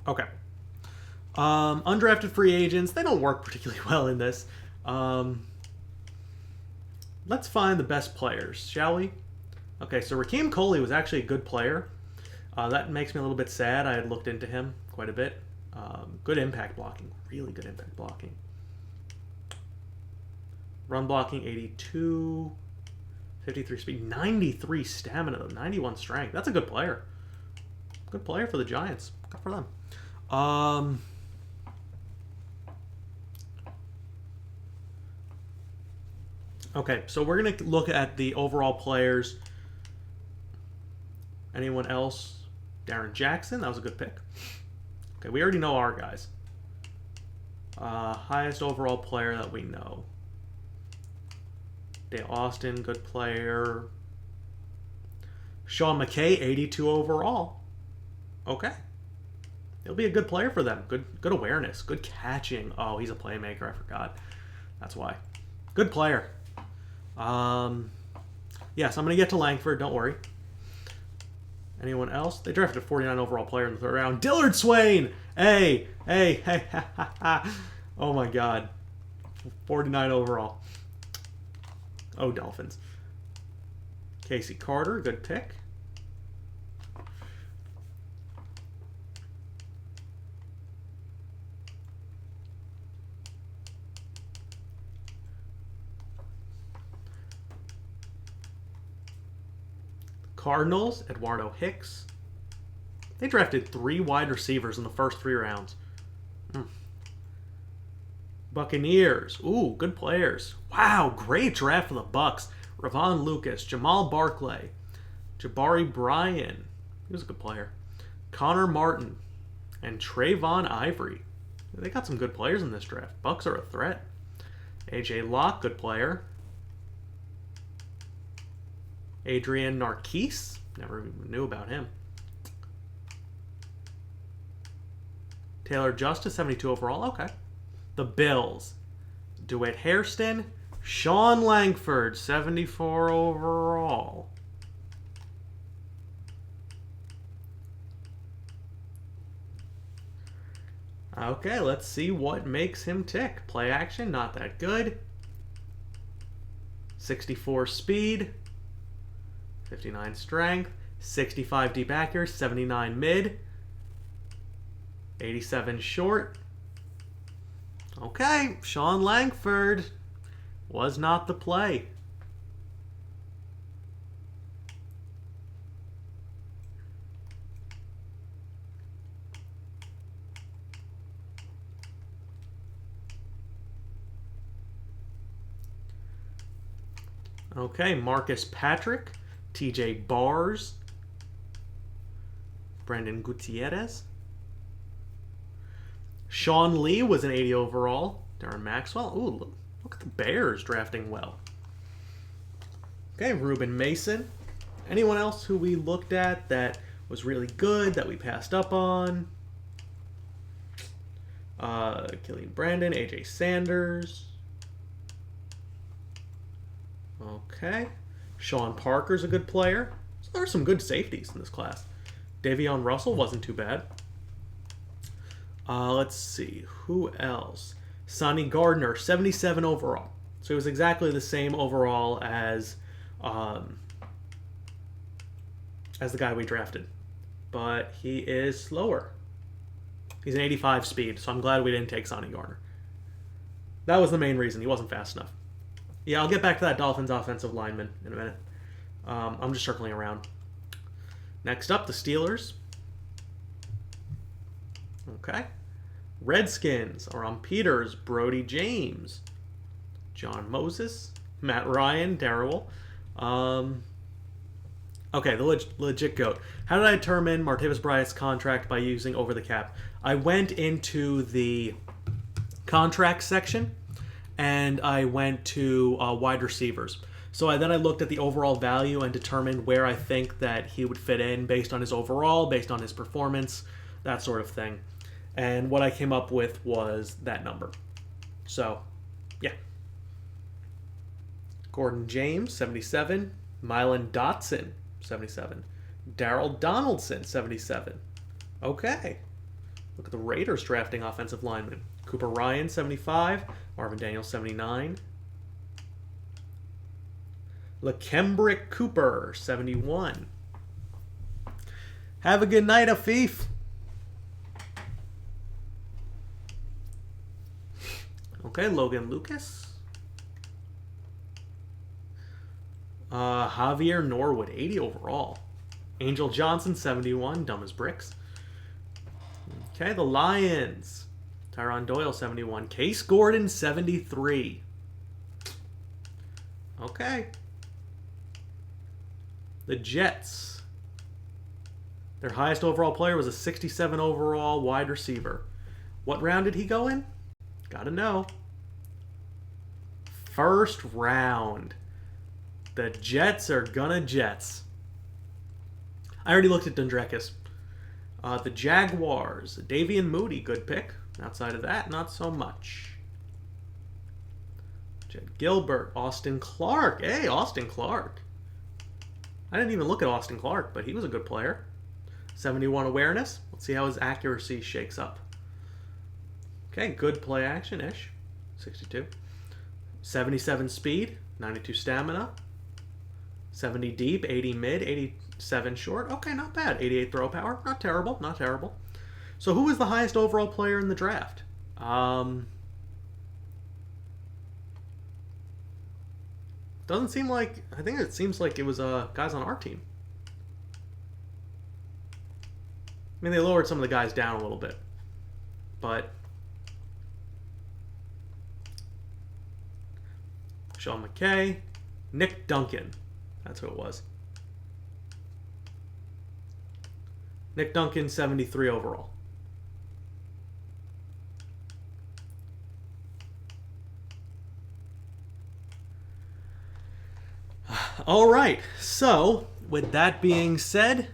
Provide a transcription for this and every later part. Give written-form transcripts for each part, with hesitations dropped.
Okay. Undrafted free agents, they don't work particularly well in this. Let's find the best players, shall we? Okay, so Raheem Coley was actually a good player. That makes me a little bit sad. I had looked into him quite a bit. Good impact blocking. Really good impact blocking. Run blocking, 82. 53 speed. 93 stamina, though. 91 strength. That's a good player. Good player for the Giants. Good for them. Okay, so we're going to look at the overall players. Anyone else? Darren Jackson, that was a good pick. Okay, we already know our guys. Highest overall player that we know. Dale Austin, good player. Sean McKay, 82 overall. Okay. He'll be a good player for them. Good awareness. Good catching. Oh, he's a playmaker. I forgot. That's why. Good player. Yes, I'm going to get to Langford. Don't worry. Anyone else? They drafted a 49 overall player in the third round. Dillard Swain! Hey. Oh, my God. 49 overall. Oh, Dolphins. Casey Carter, good pick. Cardinals, Eduardo Hicks. They drafted 3 wide receivers in the first 3 rounds. Buccaneers. Ooh, good players. Wow, great draft for the Bucs. Ravon Lucas, Jamal Barkley, Jabari Bryan. He was a good player. Connor Martin, and Trayvon Ivory. They got some good players in this draft. Bucs are a threat. AJ Locke, good player. Adrian Narquise. Never even knew about him. Taylor Justice, 72 overall. Okay. The Bills. DeWitt Hairston. Sean Langford, 74 overall. Okay, let's see what makes him tick. Play action, not that good. 64 speed. 59 strength. 65 deep accuracy. 79 mid. 87 short. Okay, Sean Langford was not the play. Okay, Marcus Patrick, TJ Bars, Brandon Gutierrez. Sean Lee was an 80 overall. Darren Maxwell. Ooh, look at the Bears drafting well. Okay, Reuben Mason. Anyone else who we looked at that was really good that we passed up on? Killian Brandon, AJ Sanders. Okay. Sean Parker's a good player. So there are some good safeties in this class. Davion Russell wasn't too bad. Let's see. Who else? Sonny Gardner, 77 overall. So he was exactly the same overall as the guy we drafted. But he is slower. He's an 85 speed, so I'm glad we didn't take Sonny Gardner. That was the main reason. He wasn't fast enough. Yeah, I'll get back to that Dolphins offensive lineman in a minute. I'm just circling around. Next up, the Steelers. Okay. Redskins are on Peters, Brody James, John Moses, Matt Ryan, Darrell. Okay, the legit GOAT. How did I determine Martavis Bryant's contract by using over the cap? I went into the contract section and I went to wide receivers. So then I looked at the overall value and determined where I think that he would fit in based on his overall, based on his performance, that sort of thing. And what I came up with was that number. So, yeah. Gordon James, 77. Mylan Dotson, 77. Darrell Donaldson, 77. Okay. Look at the Raiders drafting offensive linemen. Cooper Ryan, 75. Marvin Daniels, 79. LaKembrick Cooper, 71. Have a good night, Afif. Okay, Logan Lucas. Javier Norwood, 80 overall. Angel Johnson, 71. Dumb as bricks. Okay, the Lions. Tyron Doyle, 71. Case Gordon, 73. Okay. The Jets. Their highest overall player was a 67 overall wide receiver. What round did he go in? Gotta know. First round. The Jets are gonna Jets. I already looked at Dundrekis. The Jaguars. Davian Moody, good pick. Outside of that, not so much. Jed Gilbert. Austin Clark. Hey, Austin Clark. I didn't even look at Austin Clark, but he was a good player. 71 awareness. Let's see how his accuracy shakes up. Okay, good play action-ish. 62. 77 speed. 92 stamina. 70 deep. 80 mid. 87 short. Okay, not bad. 88 throw power. Not terrible. Not terrible. So who was the highest overall player in the draft? Doesn't seem like... I think it seems like it was guys on our team. I mean, they lowered some of the guys down a little bit. But... Sean McKay. Nick Duncan. That's who it was. Nick Duncan, 73 overall. All right, so with that being said,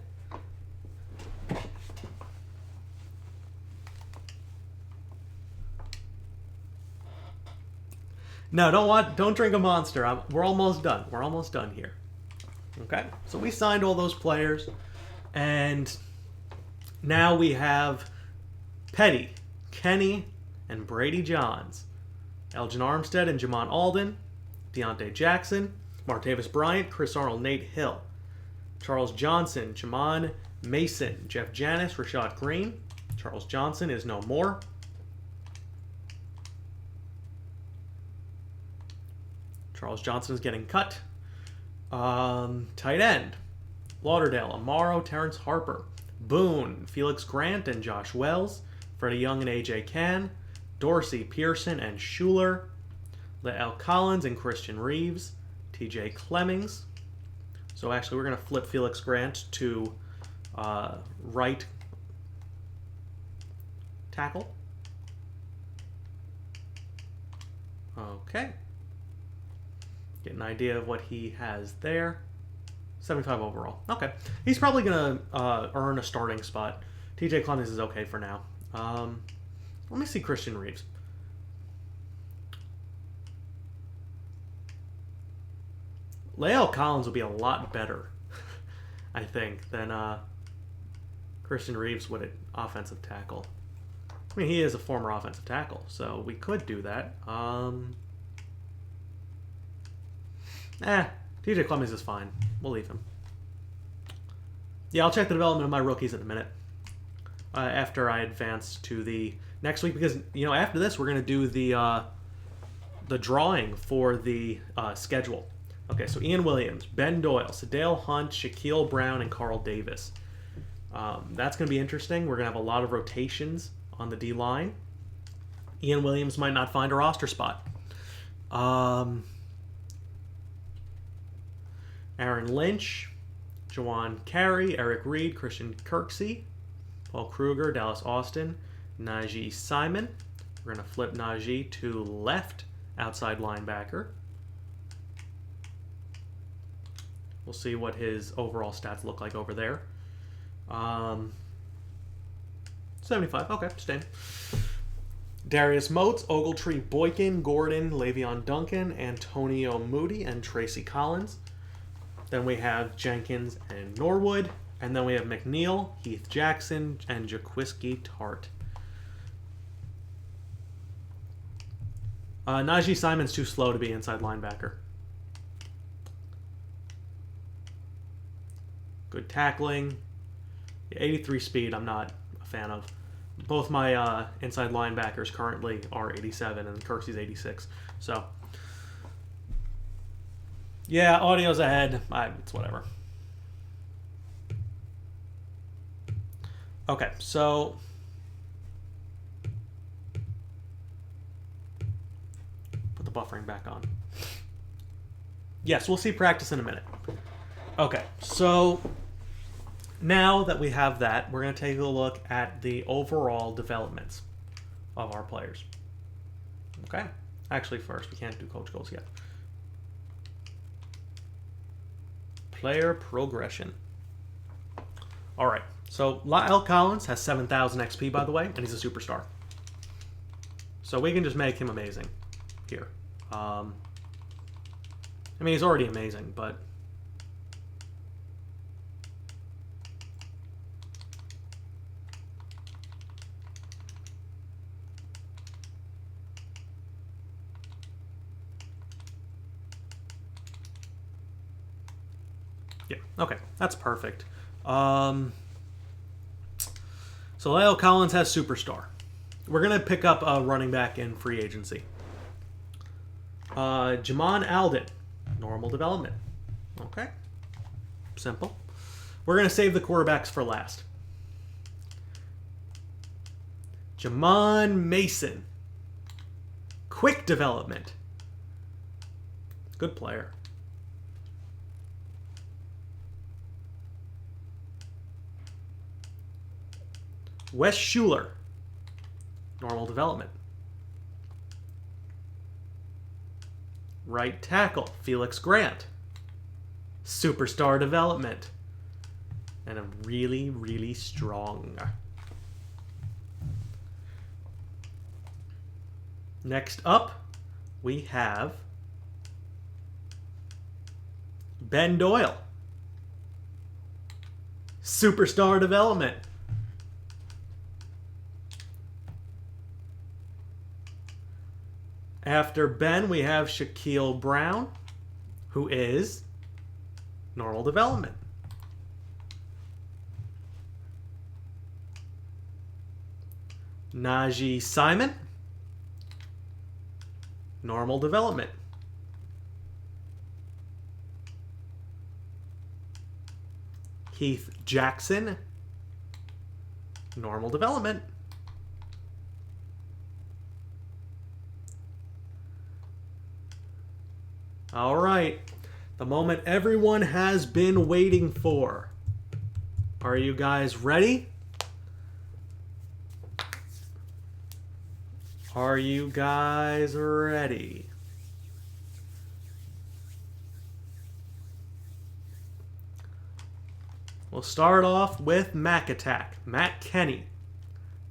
no, don't drink a Monster. We're almost done. We're almost done here. Okay, so we signed all those players, and now we have Petty, Kenny, and Brady Johns, Elgin Armstead and Jamon Alden, Deontay Jackson, Martavis Bryant, Kris Arnold, Nate Hill, Charles Johnson, Jamon Mason, Jeff Janis, Rashad Green. Charles Johnson is no more. Charles Johnson is getting cut. Tight end, Lauderdale, Amaro, Terrence Harper, Boone, Felix Grant and Josh Wells, Freddie Young and AJ Cann, Dorsey, Pearson and Schuler, Lael Collins and Christian Reeves, TJ Clemmings. So actually we're going to flip Felix Grant to right tackle. Okay. Get an idea of what he has there. 75 overall. Okay. He's probably going to earn a starting spot. TJ Clemmings is okay for now. Let me see Christian Reeves. Lael Collins will be a lot better, I think, than Christian Reeves would at offensive tackle. I mean, he is a former offensive tackle, so we could do that. TJ Clemmings is fine. We'll leave him. Yeah, I'll check the development of my rookies in a minute. After I advance to the next week, because, you know, after this, we're going to do the drawing for the schedule. Okay, so Ian Williams, Ben Doyle, Sadale Hunt, Shaquille Brown, and Carl Davis. That's going to be interesting. We're going to have a lot of rotations on the D-line. Ian Williams might not find a roster spot. Aaron Lynch, Jawan Carey, Eric Reed, Christian Kirksey, Paul Kruger, Dallas Austin, Najee Simon. We're going to flip Najee to left outside linebacker. We'll see what his overall stats look like over there. 75. Okay, staying. Darius Moats, Ogletree Boykin, Gordon, Le'Veon Duncan, Antonio Moody, and Tracy Collins. Then we have Jenkins and Norwood. And then we have McNeil, Heath Jackson, and Jaquiski Tart. Najee Simon's too slow to be inside linebacker. Good tackling. 83 speed, I'm not a fan of. Both my inside linebackers currently are 87, and Kirksey's 86. So, yeah, audio's ahead. It's whatever. Okay, so put the buffering back on. Yes, we'll see practice in a minute. Okay, so now that we have that, we're going to take a look at the overall developments of our players. Okay? Actually, first, we can't do coach goals yet. Player progression. All right. So, La'el Collins has 7,000 XP, by the way, and he's a superstar. So, we can just make him amazing here. I mean, he's already amazing, but yeah, okay, that's perfect. So La'el Collins has superstar. We're going to pick up a running back in free agency. Jamon Alden, normal development. Okay. Simple. We're going to save the quarterbacks for last. Jamon Mason, quick development. Good player. Wes Schuler, normal development. Right tackle, Felix Grant, superstar development. And a really, really strong. Next up, we have Ben Doyle, superstar development. After Ben, we have Shaquille Brown, who is normal development. Najee Simon, normal development. Heath Jackson, normal development. All right, the moment everyone has been waiting for. Are you guys ready? Are you guys ready? We'll start off with Mac Attack, Matt Kenny.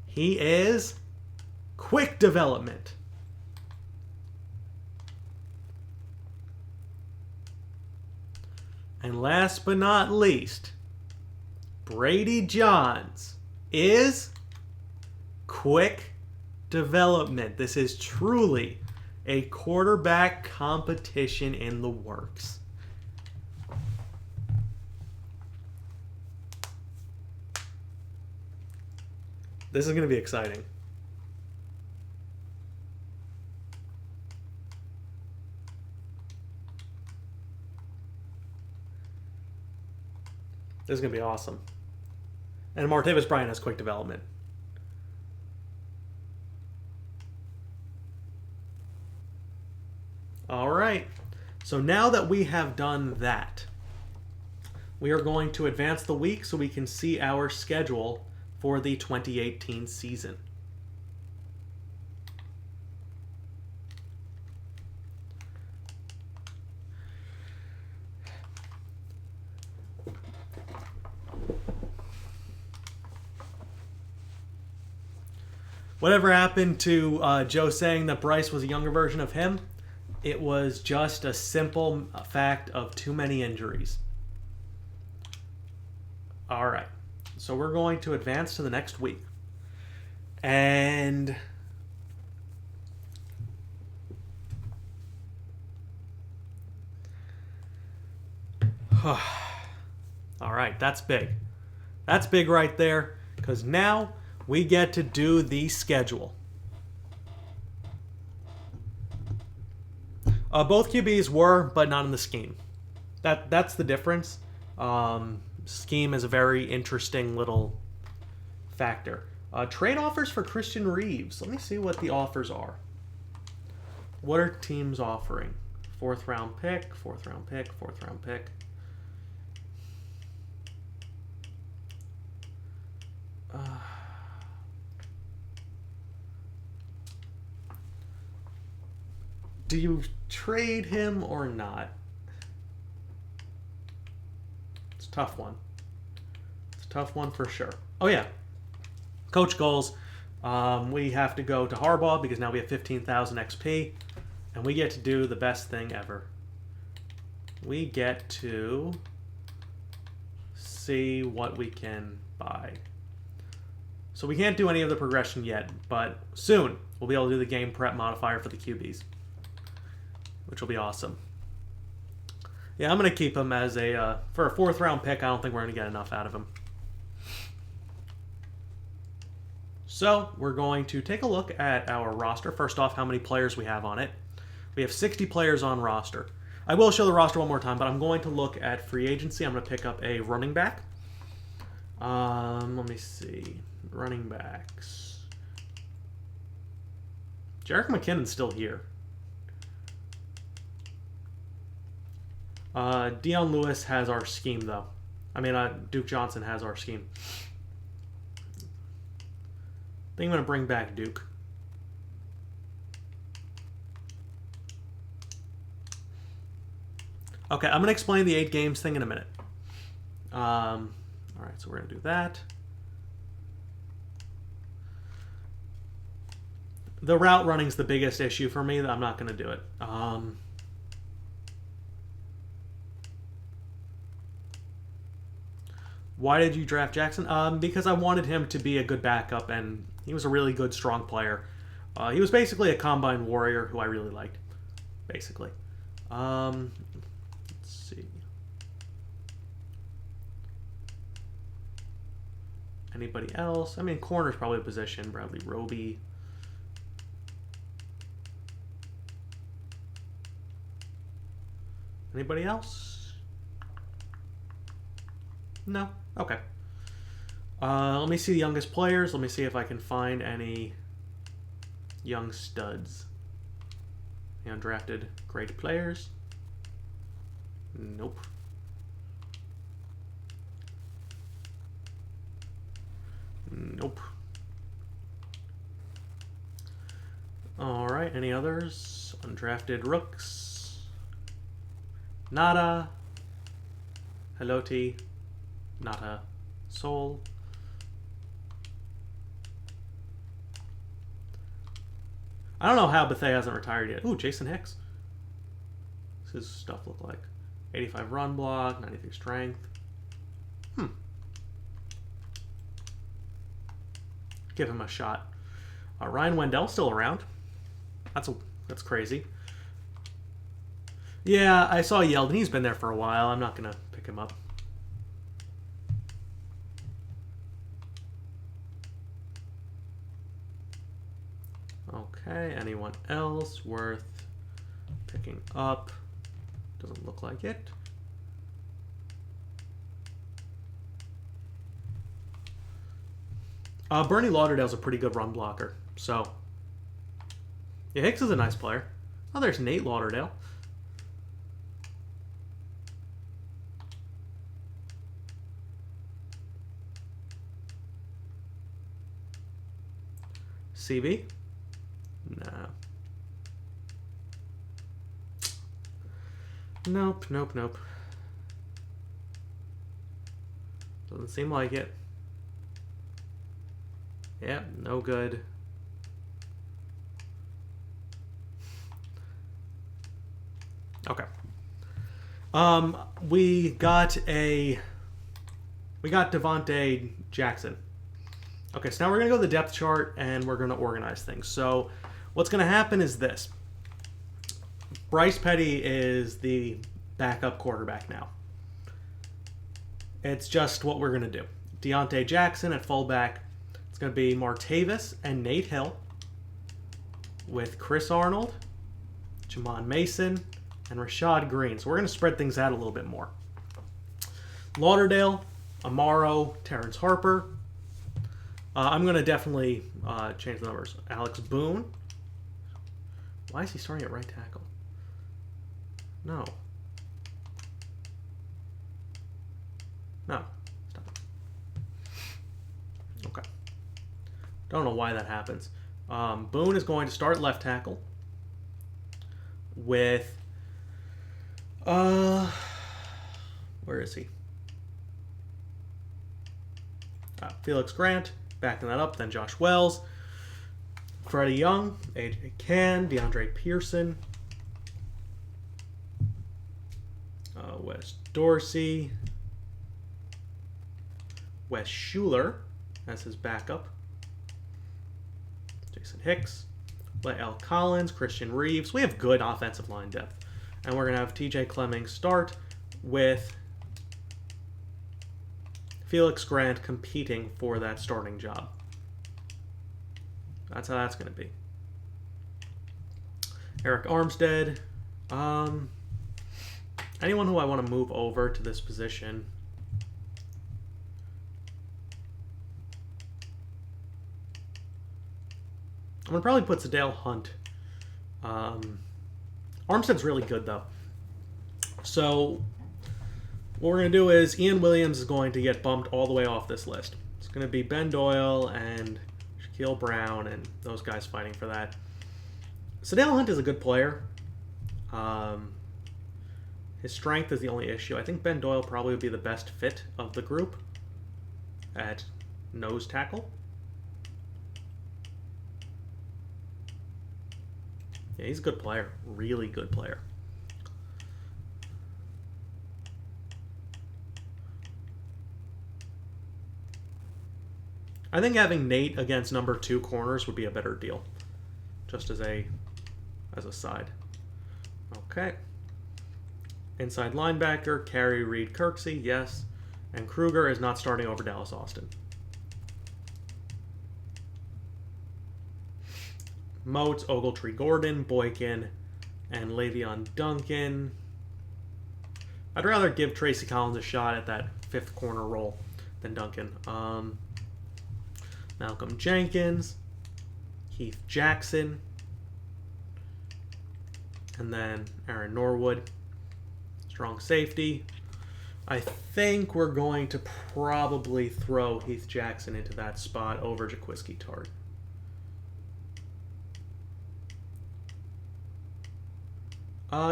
He is quick development. And last but not least, Brady Johns is quick development. This is truly a quarterback competition in the works. This is going to be exciting. This is going to be awesome. And Martavis Bryant has quick development. All right. So now that we have done that, we are going to advance the week so we can see our schedule for the 2018 season. Whatever happened to Joe saying that Bryce was a younger version of him? It was just a simple fact of too many injuries. All right. So we're going to advance to the next week. And All right, that's big. That's big right there, because now we get to do the schedule. Both QBs were, but not in the scheme. That's the difference. Scheme is a very interesting little factor. Trade offers for Christian Reeves. Let me see what the offers are. What are teams offering? 4th round pick, 4th round pick, 4th round pick. Do you trade him or not? It's a tough one. It's a tough one for sure. Oh yeah. Coach goals. We have to go to Harbaugh because now we have 15,000 XP. And we get to do the best thing ever. We get to see what we can buy. So we can't do any of the progression yet, but soon we'll be able to do the game prep modifier for the QBs, which will be awesome. Yeah, I'm going to keep him as a, for a 4th round pick. I don't think we're going to get enough out of him. So we're going to take a look at our roster. First off, how many players we have on it. We have 60 players on roster. I will show the roster one more time, but I'm going to look at free agency. I'm going to pick up a running back. Let me see. Running backs. Jerick McKinnon's still here. Dion Lewis has our scheme, though. I mean, Duke Johnson has our scheme. I think I'm going to bring back Duke. Okay, I'm going to explain the 8 games thing in a minute. All right, so we're going to do that. The route running is the biggest issue for me. I'm not going to do it. Why did you draft Jackson? Because I wanted him to be a good backup, and he was a really good, strong player. He was basically a combine warrior who I really liked, basically. Let's see. Anybody else? I mean, corner's probably a position. Bradley Roby. Anybody else? No? Okay. Let me see the youngest players. Let me see if I can find any young studs. The undrafted great players. Nope. Nope. Alright, any others? Undrafted rooks. Nada. Haloti. Nada. Soul. I don't know how Bethea hasn't retired yet. Ooh, Jason Hicks. What's his stuff look like? 85 run block, 93 strength. Give him a shot. Ryan Wendell's still around. That's crazy. Yeah, I saw Yeldon. He's been there for a while. I'm not going to pick him up. Okay, anyone else worth picking up? Doesn't look like it. Bernie Lauderdale's a pretty good run blocker. So, yeah, Hicks is a nice player. Oh, there's Nate Lauderdale. CB? No. Nope, nope, nope. Doesn't seem like it. Yep, no good. Okay. We got Devontae Jackson. Okay, so now we're going to go to the depth chart and we're going to organize things. So what's going to happen is this. Bryce Petty is the backup quarterback now. It's just what we're going to do. Deontay Jackson at fullback. It's going to be Martavis and Nate Hill with Kris Arnold, Jamon Mason, and Rashad Green. So we're going to spread things out a little bit more. Lauderdale, Amaro, Terrence Harper. I'm going to definitely change the numbers. Alex Boone. Why is he starting at right tackle? No. No. Stop it. Okay. Don't know why that happens. Boone is going to start left tackle with... where is he? Felix Grant. Backing that up. Then Josh Wells. Freddie Young. AJ Cann. DeAndre Pearson. Wes Dorsey. Wes Schuler as his backup. Jason Hicks. L. Collins. Christian Reeves. We have good offensive line depth. And we're going to have TJ Clemmings start with Felix Grant competing for that starting job. That's how that's going to be. Eric Armstead. Anyone who I want to move over to this position. I'm going to probably put Zadale Hunt. Armstead's really good, though. So what we're going to do is Ian Williams is going to get bumped all the way off this list. It's going to be Ben Doyle and Shaquille Brown and those guys fighting for that. Zadale Hunt is a good player. His strength is the only issue. I think Ben Doyle probably would be the best fit of the group at nose tackle. Yeah, he's a good player. Really good player. I think having Nate against number 2 corners would be a better deal. Just as a side. Okay. Inside linebacker, Carey Reed Kirksey, yes. And Kruger is not starting over Dallas Austin. Moats, Ogletree Gordon, Boykin, and Le'Veon Duncan. I'd rather give Tracy Collins a shot at that 5th corner role than Duncan. Malcolm Jenkins, Heath Jackson, and then Aaron Norwood. Strong safety. I think we're going to probably throw Heath Jackson into that spot over Jaquiski Tartt.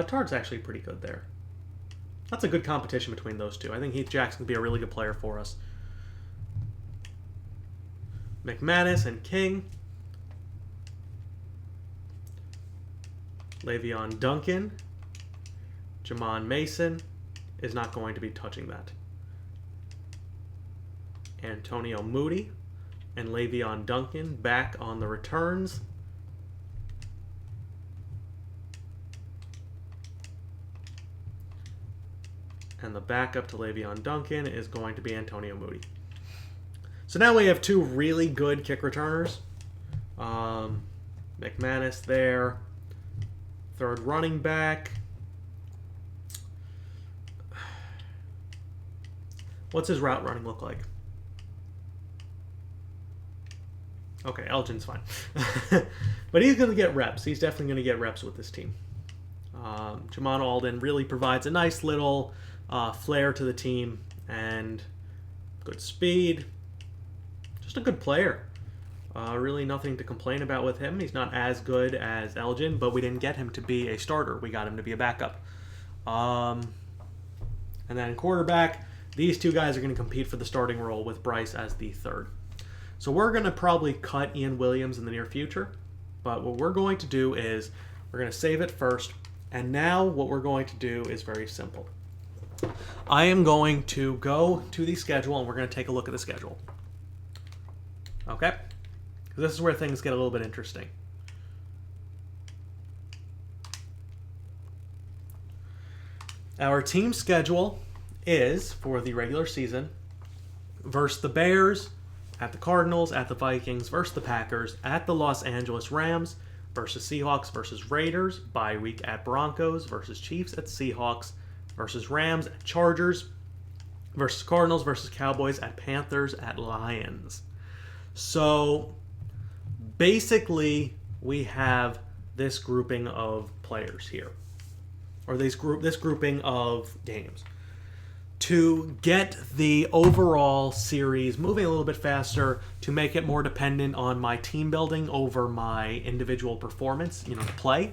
Tartt's actually pretty good there. That's a good competition between those two. I think Heath Jackson can be a really good player for us. McManus and King. Le'Veon Duncan. Jamon Mason is not going to be touching that. Antonio Moody and Le'Veon Duncan back on the returns. And the backup to Le'Veon Duncan is going to be Antonio Moody. So now we have 2 really good kick returners. McManus there. 3rd running back. What's his route running look like? Okay, Elgin's fine. But he's going to get reps. He's definitely going to get reps with this team. Jamon Alden really provides a nice little flair to the team and good speed. Just a good player. Really nothing to complain about with him. He's not as good as Elgin, but we didn't get him to be a starter. We got him to be a backup. And then quarterback, these 2 guys are going to compete for the starting role with Bryce as the 3rd. So we're going to probably cut Ian Williams in the near future. But what we're going to do is we're going to save it first. And now what we're going to do is very simple. I am going to go to the schedule and we're going to take a look at the schedule. Okay? Because this is where things get a little bit interesting. Our team schedule is, for the regular season, versus the Bears, at the Cardinals, at the Vikings, versus the Packers, at the Los Angeles Rams, versus Seahawks, versus Raiders, bye week at Broncos, versus Chiefs at Seahawks, versus Rams at Chargers, versus Cardinals, versus Cowboys, at Panthers, at Lions. So basically, we have this grouping of players here, or this grouping of games. To get the overall series moving a little bit faster, to make it more dependent on my team building over my individual performance, to play,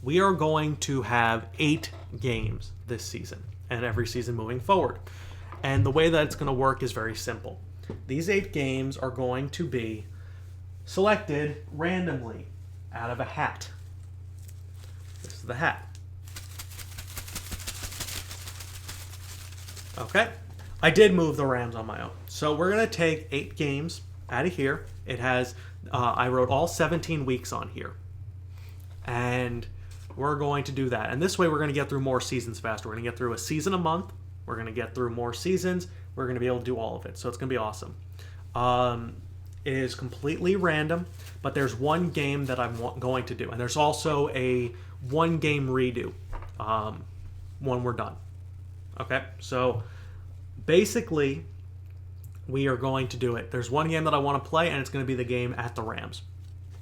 we are going to have 8 games this season and every season moving forward. And the way that it's going to work is very simple. These 8 games are going to be selected randomly out of a hat. This is the hat. Okay, I did move the Rams on my own. So we're going to take 8 games out of here. It has, I wrote all 17 weeks on here. And we're going to do that. And this way we're going to get through more seasons faster. We're going to get through a season a month. We're going to get through more seasons. We're going to be able to do all of it. So it's going to be awesome. It is completely random, but there's one game that I'm going to do. And there's also a 1-game redo when we're done. Okay, so basically, we are going to do it. There's one game that I want to play, and it's going to be the game at the Rams.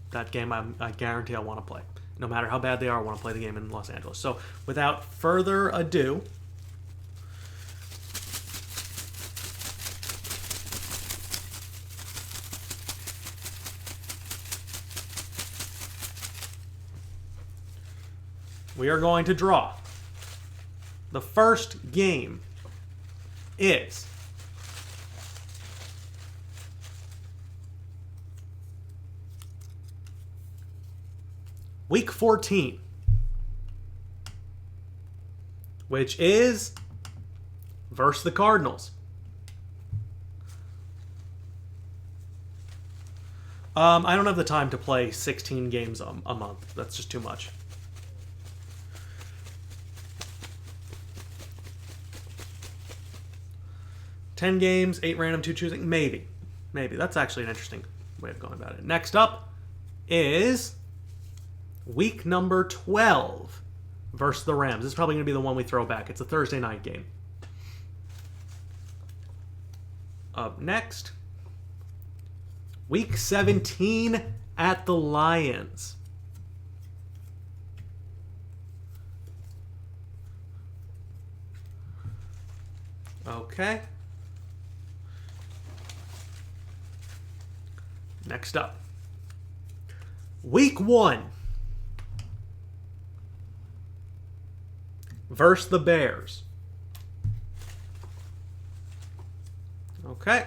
That game I guarantee I want to play. No matter how bad they are, I want to play the game in Los Angeles. So without further ado, we are going to draw. The first game is Week 14, which is versus the Cardinals. I don't have the time to play 16 games a month. That's just too much. $10 games, 8 random, 2 choosing. Maybe. That's actually an interesting way of going about it. Next up is week number 12 versus the Rams. This is probably going to be the one we throw back. It's a Thursday night game. Up next, week 17 at the Lions. Okay. Next up, week 1 versus the Bears. Okay.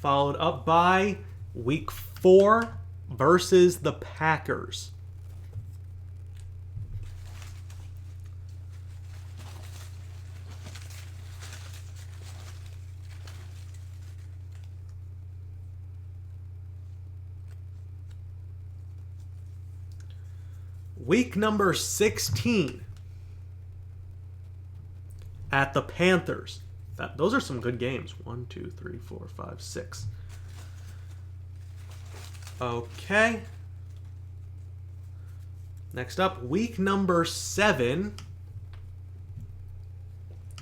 Followed up by week 4 versus the Packers. Week number 16 at the Panthers. Those are some good games. 1, 2, 3, 4, 5, 6. Okay. Next up, week number 7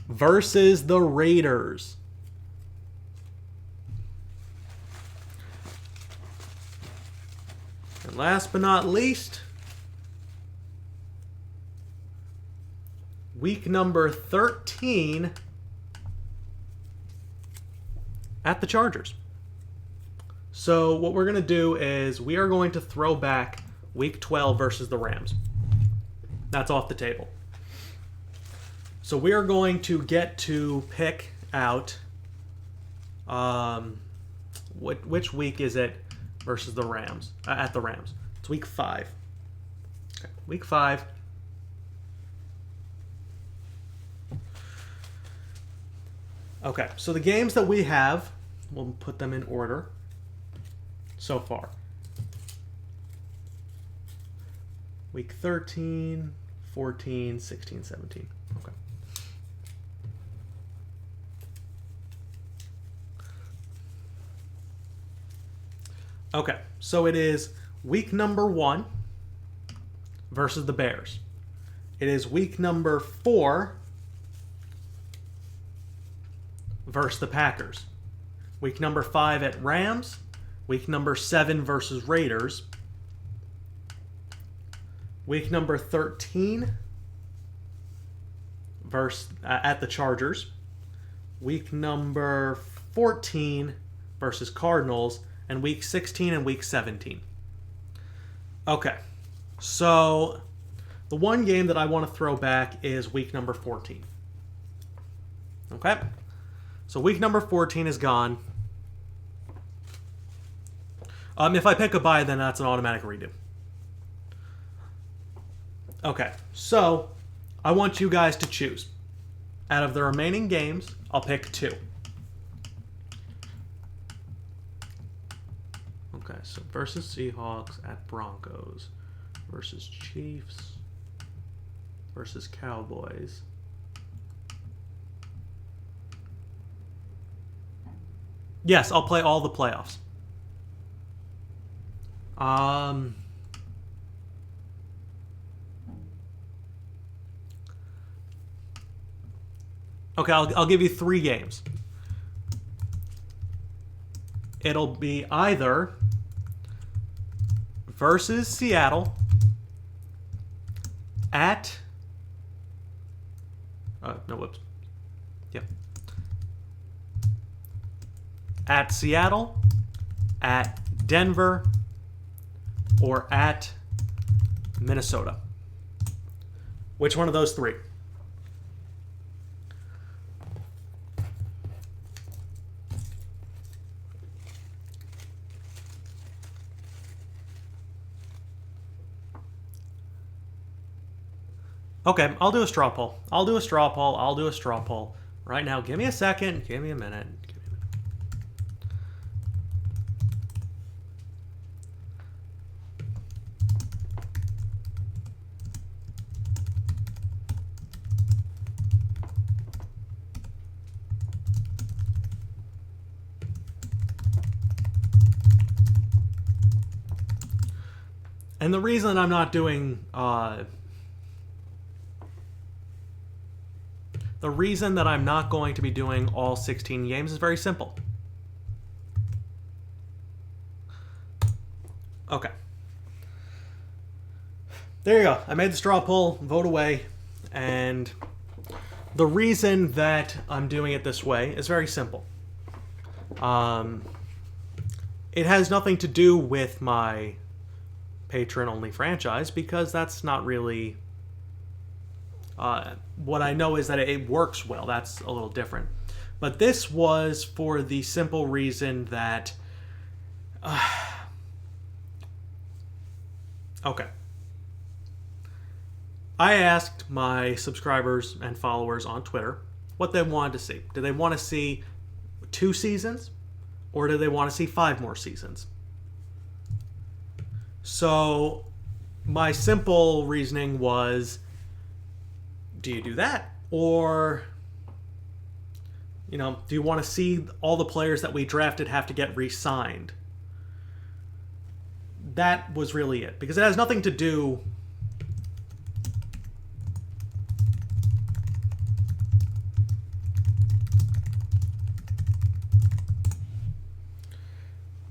versus the Raiders. And last but not least, week number 13 at the Chargers. So what we're going to do is we are going to throw back week 12 versus the Rams. That's off the table. So we are going to get to pick out which week is it versus the Rams, at the Rams. It's week 5. Okay. Week 5. Okay, so the games that we have, we'll put them in order so far. Week 13, 14, 16, 17. Okay. Okay, so it is week number 1 versus the Bears. It is week number 4 versus the Packers. Week number 5 at Rams. Week number 7 versus Raiders. Week number 13 versus at the Chargers. Week number 14 versus Cardinals. And week 16 and week 17. Okay, so the one game that I want to throw back is week number 14. Okay, so week number 14 is gone. If I pick a bye, then that's an automatic redo. Okay, so I want you guys to choose. Out of the remaining games, I'll pick 2. Okay, so versus Seahawks, at Broncos, versus Chiefs, versus Cowboys. Yes, I'll play all the playoffs. Okay, I'll give you 3 games. It'll be either versus Seattle, at at Seattle, at Denver, or at Minnesota. Which one of those 3? Okay, I'll do a straw poll. I'll do a straw poll. Right now, give me a second. Give me a minute. And the reason I'm not doing the reason that I'm not going to be doing all 16 games is very simple. Okay. There you go. I made the straw poll, vote away, and the reason that I'm doing it this way is very simple. It has nothing to do with my patron-only franchise because that's not really... what I know is that it works well. That's a little different. But this was for the simple reason that... okay. I asked my subscribers and followers on Twitter what they wanted to see. Did they want to see 2 seasons? Or did they want to see 5 more seasons? So, my simple reasoning was... do you do that? Or, do you want to see all the players that we drafted have to get re-signed? That was really it. Because it has nothing to do...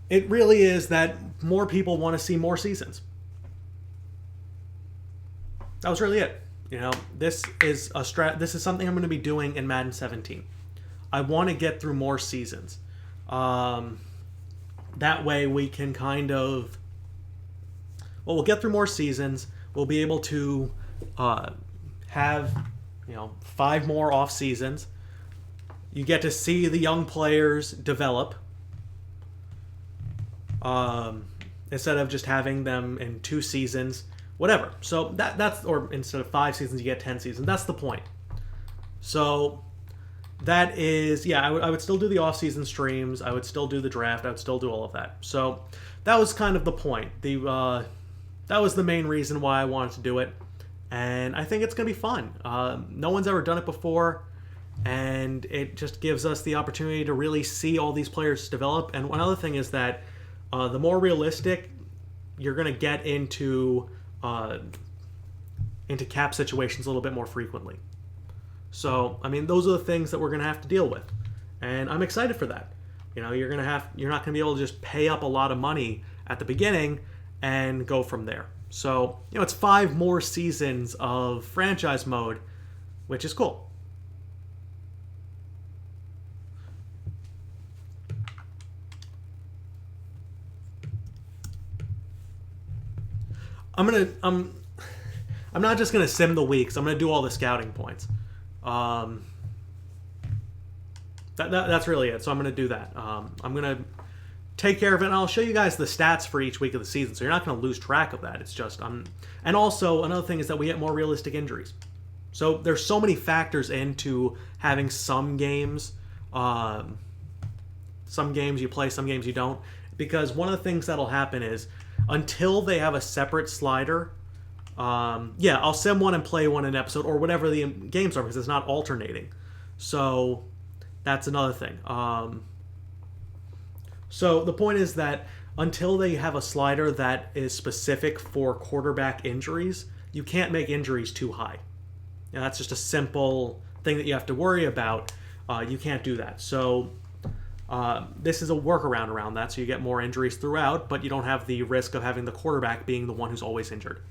It really is that more people want to see more seasons. That was really it. This is something I'm going to be doing in Madden 17. I want to get through more seasons. That way we can kind of... we'll get through more seasons. We'll be able to have, 5 more off seasons. You get to see the young players develop. Instead of just having them in 2 seasons. Whatever. So that's, or instead of 5 seasons, you get 10 seasons. That's the point. So that is, I would still do the off-season streams. I would still do the draft. I would still do all of that. So that was kind of the point. That was the main reason why I wanted to do it. And I think it's going to be fun. No one's ever done it before. And it just gives us the opportunity to really see all these players develop. And one other thing is that The more realistic, you're going to get into cap situations a little bit more frequently. So, I mean, those are the things that we're going to have to deal with. And I'm excited for that. You know, you're not going to be able to just pay up a lot of money at the beginning and go from there. So, you know, it's 5 more seasons of franchise mode, which is cool. I'm not just gonna sim the weeks. I'm gonna do all the scouting points. That's really it. So I'm gonna do that. I'm gonna take care of it, and I'll show you guys the stats for each week of the season, so you're not gonna lose track of that. It's just and also another thing is that we get more realistic injuries. So there's so many factors into having some games. Some games you play, some games you don't, because one of the things that'll happen is until they have a separate slider. I'll sim one and play one in an episode or whatever the games are because it's not alternating. So that's another thing. So the point is that until they have a slider that is specific for quarterback injuries, you can't make injuries too high. And that's just a simple thing that you have to worry about. You can't do that. So this is a workaround around that, so you get more injuries throughout, but you don't have the risk of having the quarterback being the one who's always injured.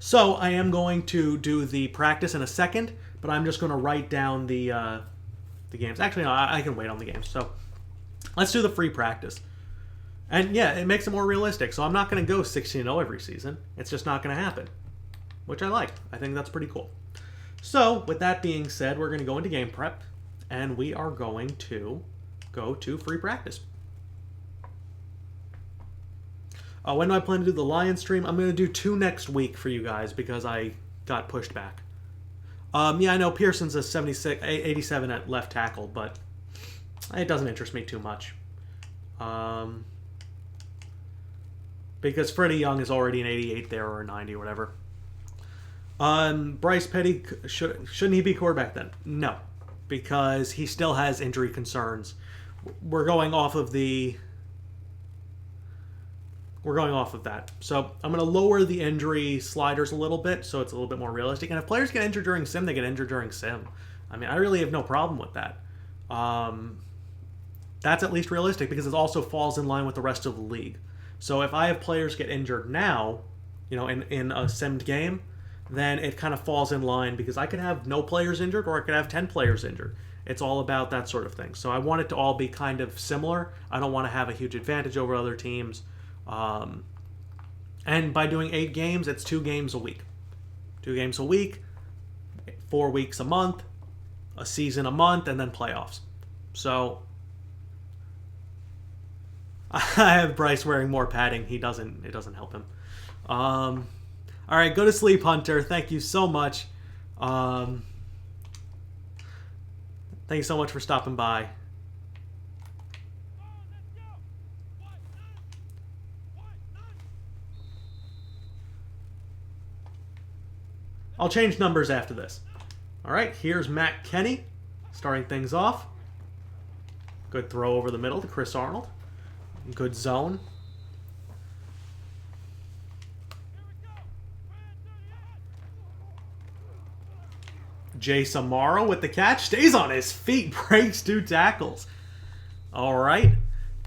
So I am going to do the practice in a second, but I'm just going to write down the games. Actually, no, I can wait on the games. So let's do the free practice. And yeah, it makes it more realistic. So I'm not going to go 16-0 every season. It's just not going to happen, which I like. I think that's pretty cool. So with that being said, we're going to go into game prep, and we are going to go to free practice. When do I plan to do the Lions stream? I'm going to do 2 next week for you guys because I got pushed back. I know Pearson's a 87 at left tackle, but it doesn't interest me too much. Because Freddie Young is already an 88 there or a 90 or whatever. Bryce Petty, shouldn't he be quarterback then? No, because he still has injury concerns. We're going off of that. So I'm going to lower the injury sliders a little bit so it's a little bit more realistic. And if players get injured during sim, they get injured during sim. I mean, I really have no problem with that. That's at least realistic because it also falls in line with the rest of the league. So if I have players get injured now, in a simmed game, then it kind of falls in line because I could have no players injured or I could have 10 players injured. It's all about that sort of thing. So I want it to all be kind of similar. I don't want to have a huge advantage over other teams. And by doing 8 games, it's 2 games a week. 2 games a week, 4 weeks a month, a season a month, and then playoffs. So I have Bryce wearing more padding. It doesn't help him. All right, go to sleep, Hunter. Thank you so much. Thank you so much for stopping by. I'll change numbers after this. All right, here's Matt Kenny starting things off. Good throw over the middle to Kris Arnold. Good zone. Jay Samaro with the catch. Stays on his feet. Breaks 2 tackles. All right.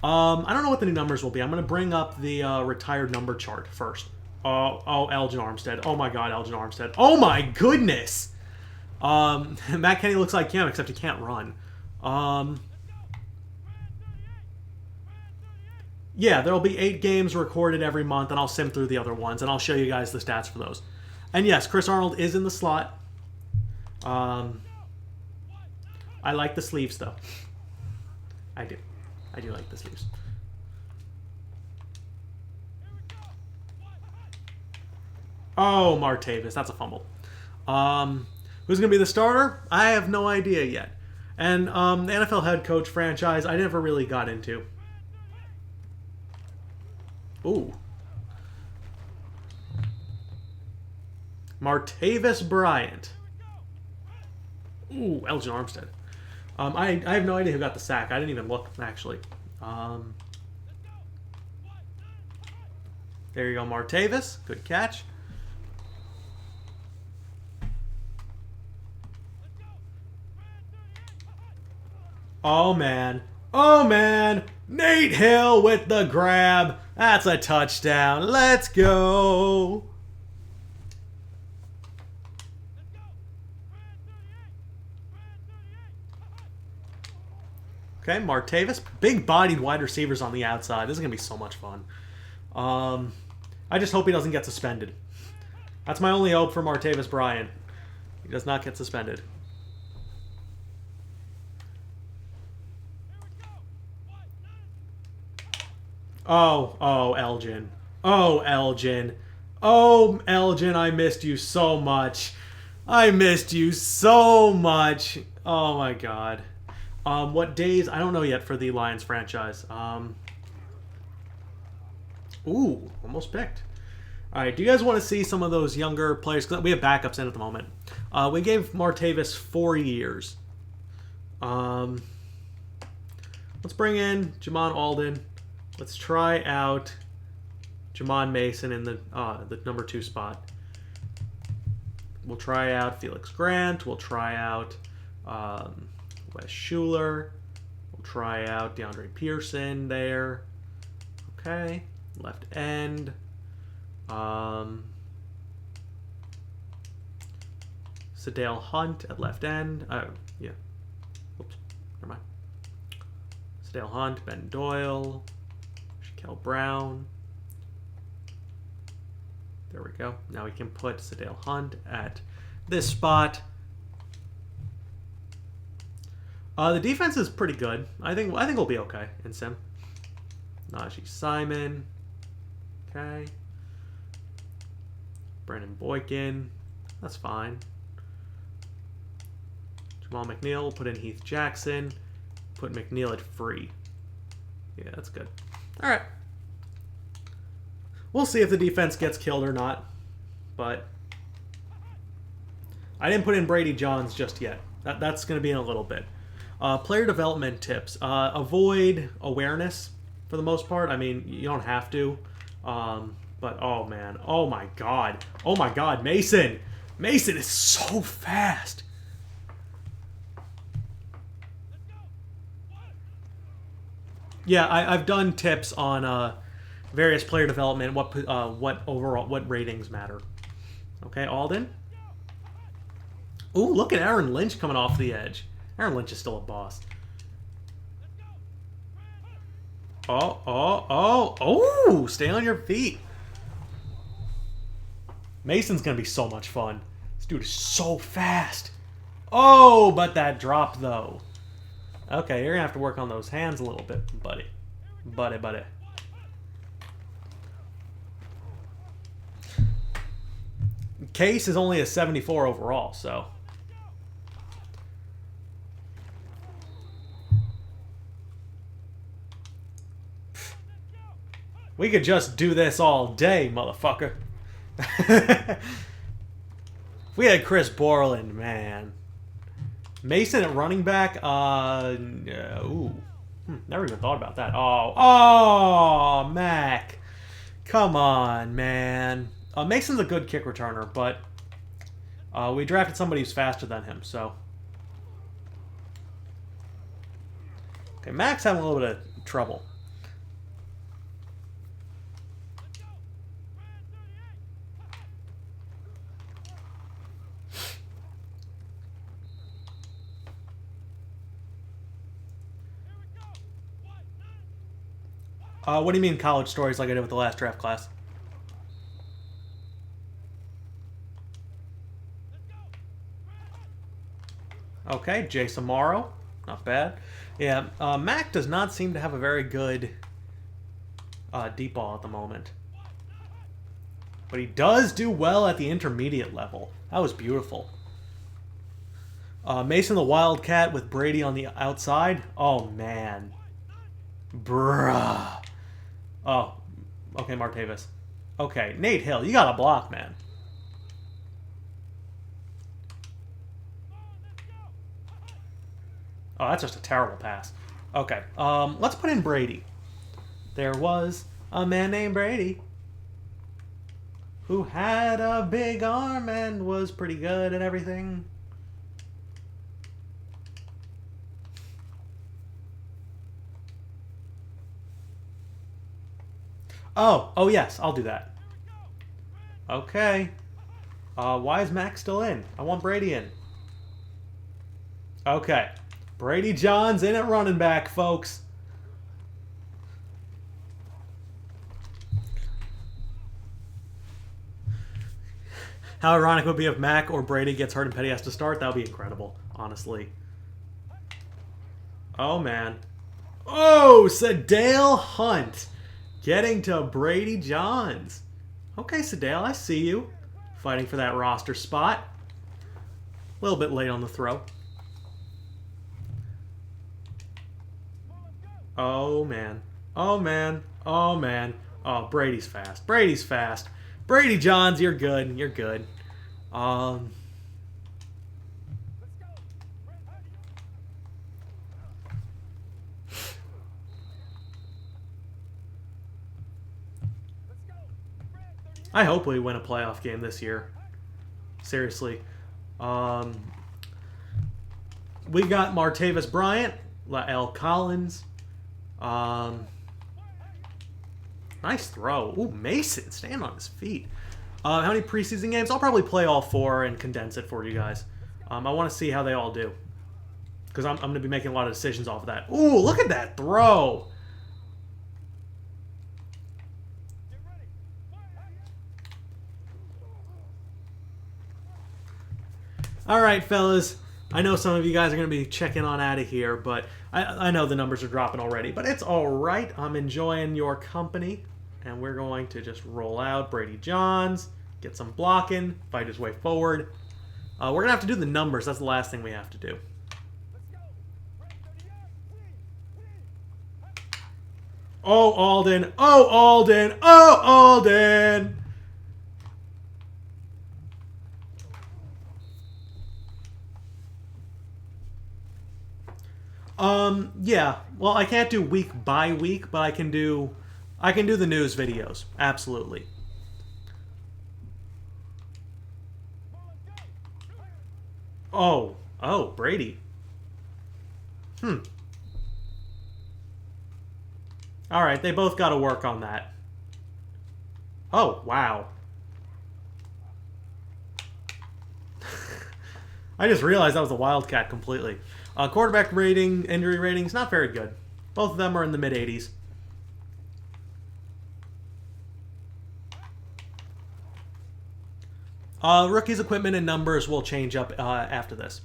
I don't know what the new numbers will be. I'm going to bring up the retired number chart first. Oh, Elgin Armstead. Oh, my God, Elgin Armstead. Oh, my goodness. Matt Kenny looks like him, except he can't run. Yeah, there'll be 8 games recorded every month, and I'll sim through the other ones, and I'll show you guys the stats for those. And yes, Kris Arnold is in the slot. I like the sleeves, though. I do like the sleeves. Oh, Martavis. That's a fumble. Who's going to be the starter? I have no idea yet. And the NFL head coach franchise, I never really got into. Ooh. Martavis Bryant. Ooh, Elgin Armstead. I have no idea who got the sack. I didn't even look, actually. There you go, Martavis. Good catch. Oh, man. Oh, man. Nate Hill with the grab. That's a touchdown. Let's go. Okay, Martavis. Big-bodied wide receivers on the outside. This is going to be so much fun. I just hope he doesn't get suspended. That's my only hope for Martavis Bryant. He does not get suspended. Oh, Elgin. Oh, Elgin. Oh, Elgin, I missed you so much. I missed you so much. Oh, my God. What days? I don't know yet for the Lions franchise. Ooh, almost picked. All right, do you guys want to see some of those younger players? Because we have backups in at the moment. We gave Martavis 4 years. Let's bring in Jamon Alden. Let's try out Jamon Mason in the number 2 spot. We'll try out Felix Grant. We'll try out Wes Schuler. We'll try out DeAndre Pearson there. Okay. Left end. Sedale Hunt at left end. Yeah. Whoops. Never mind. Sedale Hunt, Ben Doyle, Shaquille Brown. There we go. Now we can put Sedale Hunt at this spot. The defense is pretty good. I think we'll be okay in Sim. Najee Simon. Okay. Brandon Boykin. That's fine. Jamal McNeal. Put in Heath Jackson. Put McNeal at free. Yeah, that's good. All right. We'll see if the defense gets killed or not. But I didn't put in Brady Johns just yet. That's going to be in a little bit. Player development tips. Avoid awareness for the most part. I mean, you don't have to. But, oh, man. Oh, my God. Oh, my God. Mason. Mason is so fast. Yeah, I've done tips on various player development, what ratings matter. Okay, Alden. Ooh, look at Aaron Lynch coming off the edge. Aaron Lynch is still a boss. Oh, stay on your feet. Mason's going to be so much fun. This dude is so fast. Oh, but that drop, though. Okay, you're going to have to work on those hands a little bit, buddy. Buddy. Case is only a 74 overall, so... We could just do this all day, motherfucker. We had Chris Borland, man. Mason at running back. Never even thought about that. Oh, Mac. Come on, man. Mason's a good kick returner, but we drafted somebody who's faster than him, so. Okay, Mac's having a little bit of trouble. What do you mean college stories like I did with the last draft class? Okay, Jay Samaro. Not bad. Yeah, Mac does not seem to have a very good deep ball at the moment. But he does do well at the intermediate level. That was beautiful. Mason the Wildcat with Brady on the outside. Oh, man. Bruh. Oh, okay, Martavis. Okay, Nate Hill, you got to block, man. Oh, that's just a terrible pass. Okay, let's put in Brady. There was a man named Brady. who had a big arm and was pretty good at everything. Oh yes, I'll do that. Okay. Why is Mac still in? I want Brady in. Okay. Brady John's in at running back, folks. How ironic would it be if Mac or Brady gets hurt and Petty has to start? That would be incredible, honestly. Oh, man. Oh, Sedale Hunt getting to Brady Johns. Okay, Sedale, I see you. Fighting for that roster spot. A little bit late on the throw. Oh, man. Oh, man. Oh, man. Oh, Brady's fast. Brady's fast. Brady Johns, you're good. You're good. I hope we win a playoff game this year. Seriously. We got Martavis Bryant, L. Collins. Nice throw. Ooh, Mason, stand on his feet. How many preseason games? I'll probably play all 4 and condense it for you guys. I want to see how they all do. Because I'm going to be making a lot of decisions off of that. Ooh, look at that throw. All right, fellas. I know some of you guys are going to be checking on out of here, but I know the numbers are dropping already. But it's all right. I'm enjoying your company. And we're going to just roll out Brady Johns, get some blocking, fight his way forward. We're going to have to do the numbers. That's the last thing we have to do. Oh, Alden. Oh, Alden. Oh, Alden. Yeah. Well, I can't do week by week, but I can do the news videos. Absolutely. Oh, Brady. All right, they both got to work on that. Oh, wow. I just realized that was a Wildcat completely. Quarterback rating, injury ratings, not very good. Both of them are in the mid-80s. Rookies' equipment and numbers will change up after this.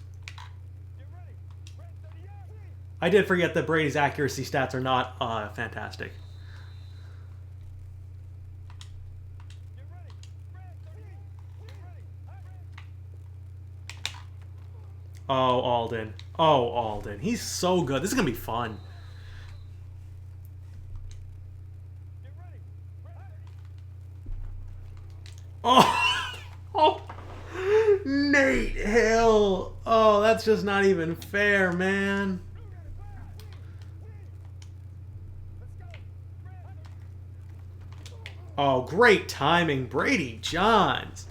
I did forget that Brady's accuracy stats are not fantastic. Oh, Alden. Oh, Alden. He's so good. This is going to be fun. Oh! Oh! Nate Hill! Oh, that's just not even fair, man. Oh, great timing. Brady Johns.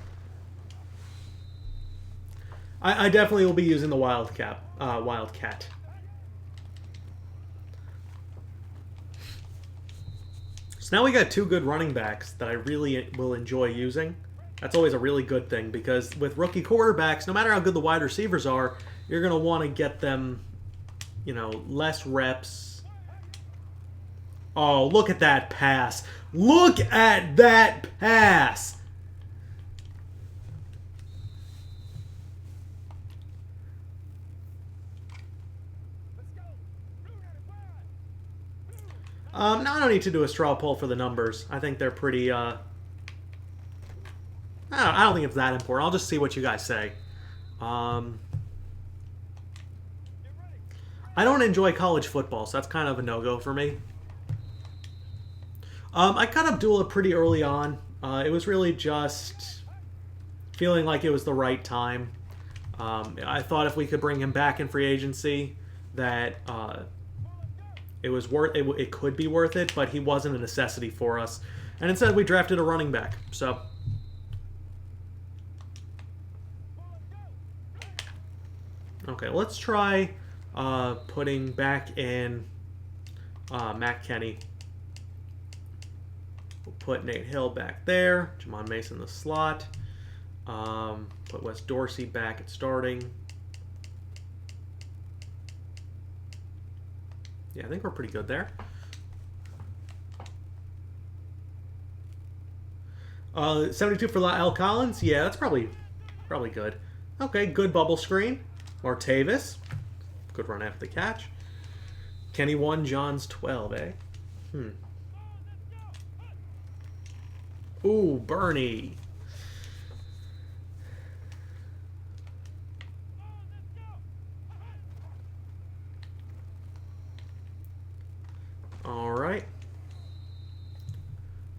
I definitely will be using the Wildcat. So now we got 2 good running backs that I really will enjoy using. That's always a really good thing because with rookie quarterbacks, no matter how good the wide receivers are, you're going to want to get them, you know, less reps. Oh, look at that pass. Look at that pass. No, I don't need to do a straw poll for the numbers. I think they're pretty, I don't think it's that important. I'll just see what you guys say. I don't enjoy college football, so that's kind of a no-go for me. I cut Abdullah pretty early on. It was really just feeling like it was the right time. I thought if we could bring him back in free agency, that it could be worth it, but he wasn't a necessity for us. And instead, we drafted a running back. So Okay, let's try putting back in Matt Kenny. We'll put Nate Hill back there. Jamon Mason in the slot. Put Wes Dorsey back at starting. Yeah, I think we're pretty good there. 72 for L. Collins. Yeah, that's probably good. Okay, good bubble screen. Martavis. Good run after the catch. Kenny 1, Johns 12, eh? Ooh, Bernie. All right.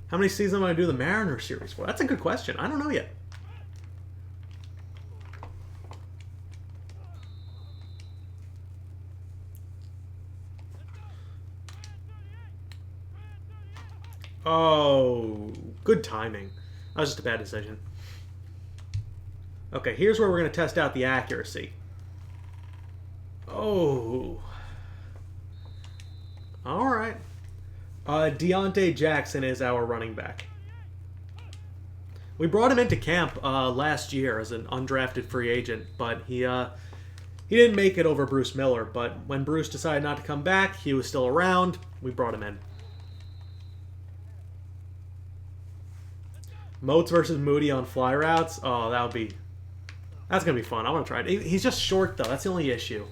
How many seasons am I going to do the Mariner series for? That's a good question. I don't know yet. Oh, good timing. That was just a bad decision. Okay, here's where we're going to test out the accuracy. Oh. All right. Deontay Jackson is our running back. We brought him into camp last year as an undrafted free agent, but he didn't make it over Bruce Miller. But when Bruce decided not to come back, he was still around. We brought him in. Moats versus Moody on fly routes. Oh, that's gonna be fun. I want to try it. He's just short though. That's the only issue.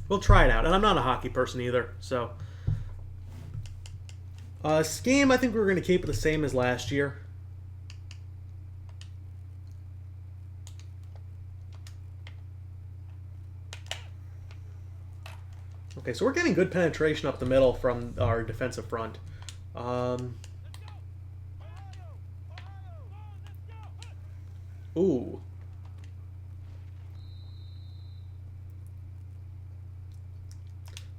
We'll try it out. And I'm not a hockey person either, so. Scheme, I think we're going to keep it the same as last year. Okay, so we're getting good penetration up the middle from our defensive front. Ooh.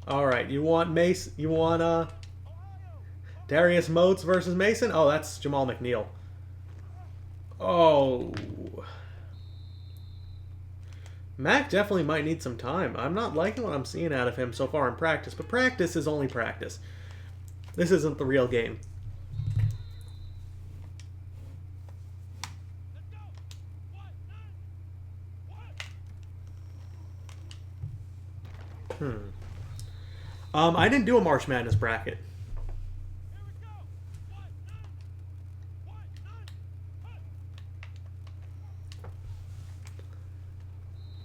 All right, you want Mace? You want Darius Moats versus Mason? Oh, that's Jamal McNeal. Oh, Mac definitely might need some time. I'm not liking what I'm seeing out of him so far in practice, but practice is only practice. This isn't the real game. I didn't do a March Madness bracket.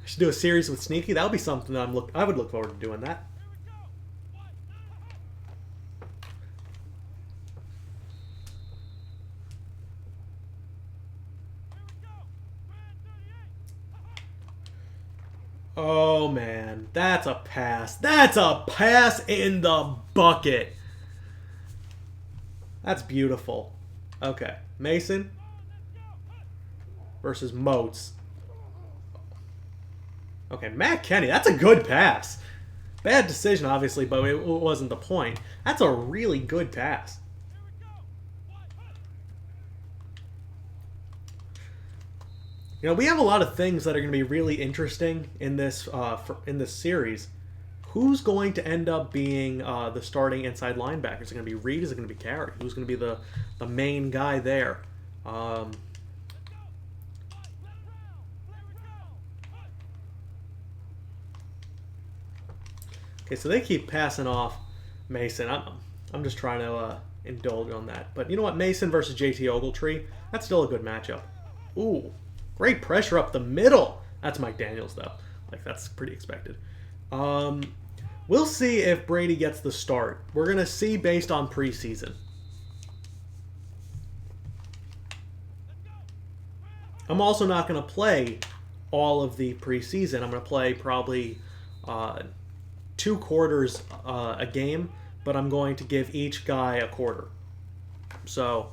I should do a series with Sneaky. That would be something that I would look forward to doing that. Oh, man. That's a pass. That's a pass in the bucket. That's beautiful. Okay. Mason versus Moats. Okay, Matt Kenny. That's a good pass. Bad decision, obviously, but it wasn't the point. That's a really good pass. You know, we have a lot of things that are going to be really interesting in this series. Who's going to end up being the starting inside linebacker? Is it going to be Reed? Is it going to be Carey? Who's going to be the main guy there? Okay, so they keep passing off Mason. I'm just trying to indulge on that. But you know what? Mason versus JT Ogletree. That's still a good matchup. Ooh. Great pressure up the middle. That's Mike Daniels, though. Like, that's pretty expected. We'll see if Brady gets the start. We're going to see based on preseason. I'm also not going to play all of the preseason. I'm going to play probably 2 quarters a game, but I'm going to give each guy a quarter. So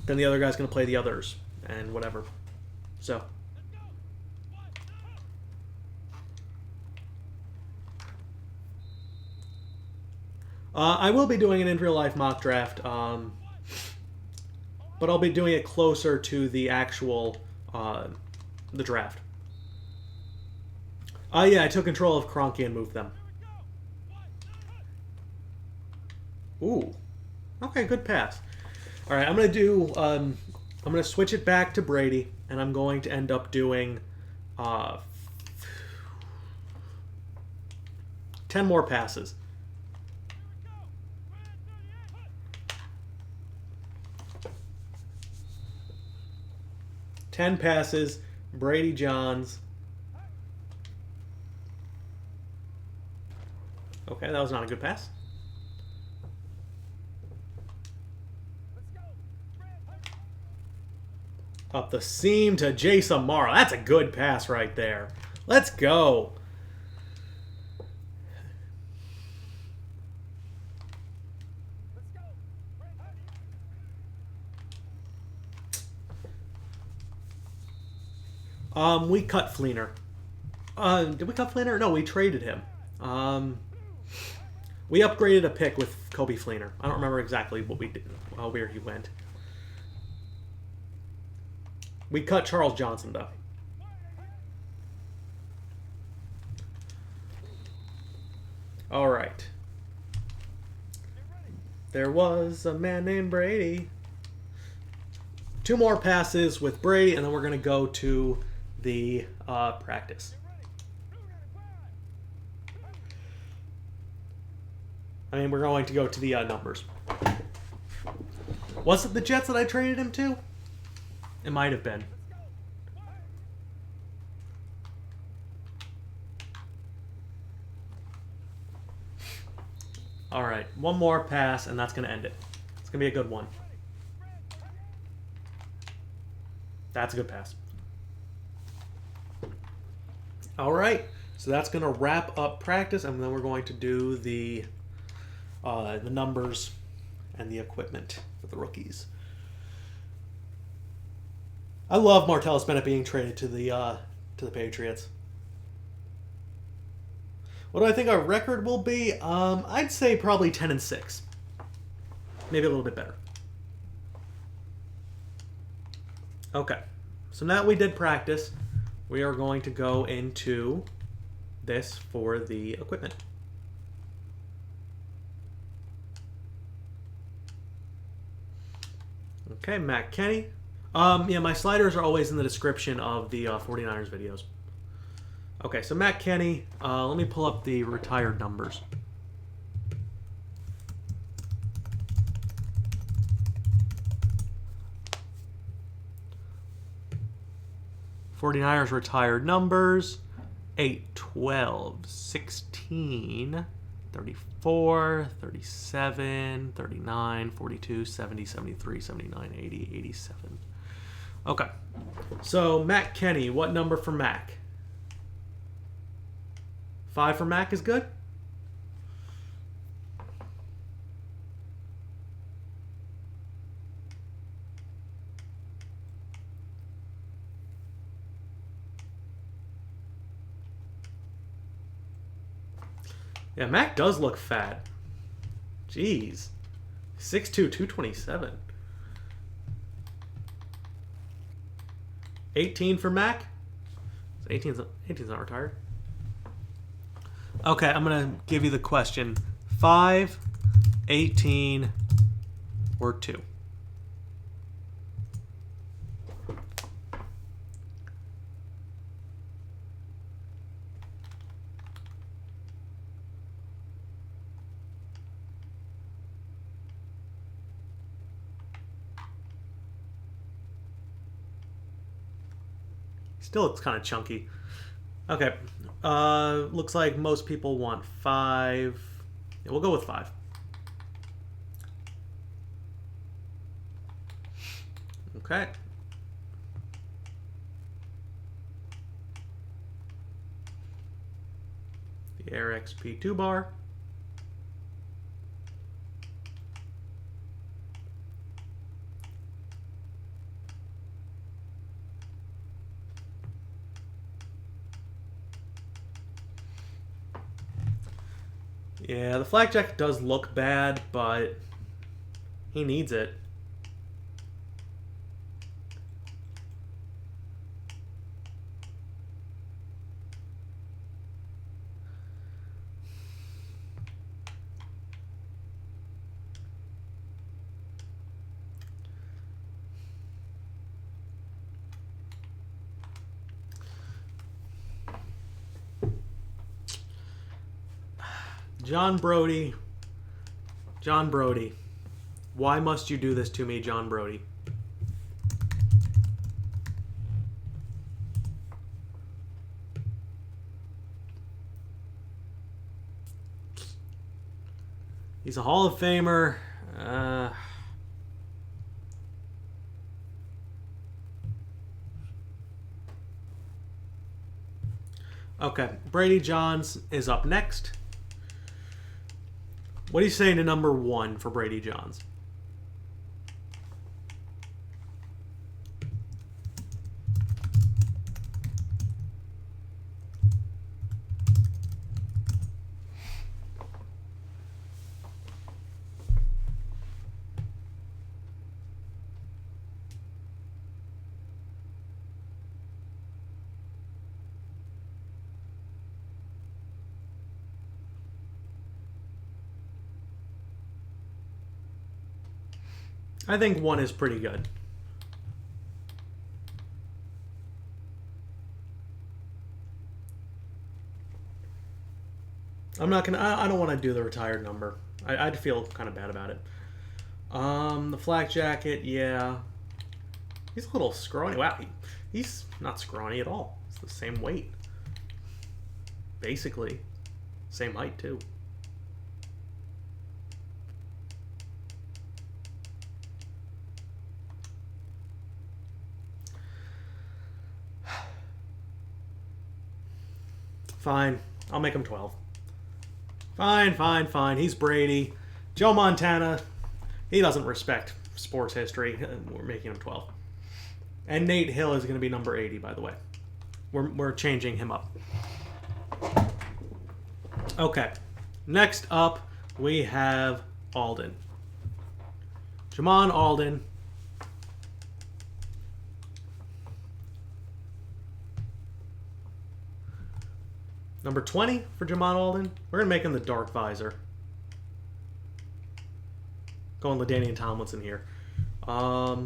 then the other guy's going to play the others and whatever. So I will be doing an in real life mock draft, but I'll be doing it closer to the actual the draft. Yeah, I took control of Kroenke and moved them. Ooh. Okay, good pass. All right, I'm going to do... I'm going to switch it back to Brady, and I'm going to end up doing 10 more passes. Ten passes, Brady Johns. Okay, that was not a good pass. Up the seam to Jason Morrow. That's a good pass right there. Let's go. We cut Fleener. Did we cut Fleener? No, we traded him. We upgraded a pick with Kobe Fleener. I don't remember exactly what we did, where he went. We cut Charles Johnson, though. All right. There was a man named Brady. 2 more passes with Brady, and then we're going to go to the practice. I mean, we're going to go to the numbers. Was it the Jets that I traded him to? It might have been. All right, 1 more pass, and that's going to end it. It's going to be a good one. That's a good pass. All right, so that's going to wrap up practice, and then we're going to do the numbers and the equipment for the rookies. I love Martellus Bennett being traded to the Patriots. What do I think our record will be? I'd say probably 10-6, maybe a little bit better. Okay, so now that we did practice, we are going to go into this for the equipment. Okay, Matt Kenny. Yeah, my sliders are always in the description of the 49ers videos. Okay, so Matt Kenny, let me pull up the retired numbers. '49ers retired numbers: 8, 12, 16, 34, 37, 39, 42, 70, 73, 79, 80, 87. Okay. So, Matt Kenny, what number for Mac? 5 for Mac is good? Yeah, Mac does look fat. Jeez. 6'2", 227. 18 for Mac? 18's not retired. Okay, I'm going to give you the question. 5, 18, or 2? Still looks kind of chunky. Okay. Looks like most people want 5. Yeah, we'll go with 5. Okay. The Air XP2 bar. Yeah, the flak jacket does look bad, but he needs it. John Brody. John Brody. Why must you do this to me, John Brody? He's a Hall of Famer. Okay, Brady Johns is up next. What are you saying to number 1 for Brady Johns? I think 1 is pretty good. I'm not gonna. I don't want to do the retired number. I'd feel kind of bad about it. The flak jacket, yeah. He's a little scrawny. Wow, he's not scrawny at all. It's the same weight, basically, same height too. Fine. I'll make him 12. Fine. He's Brady. Joe Montana, he doesn't respect sports history. We're making him 12. And Nate Hill is going to be number 80, by the way. We're changing him up. Okay. Next up, we have Alden. Jamon Alden. Number 20 for Jamon Alden. We're going to make him the dark visor. Going LaDainian Tomlinson here. I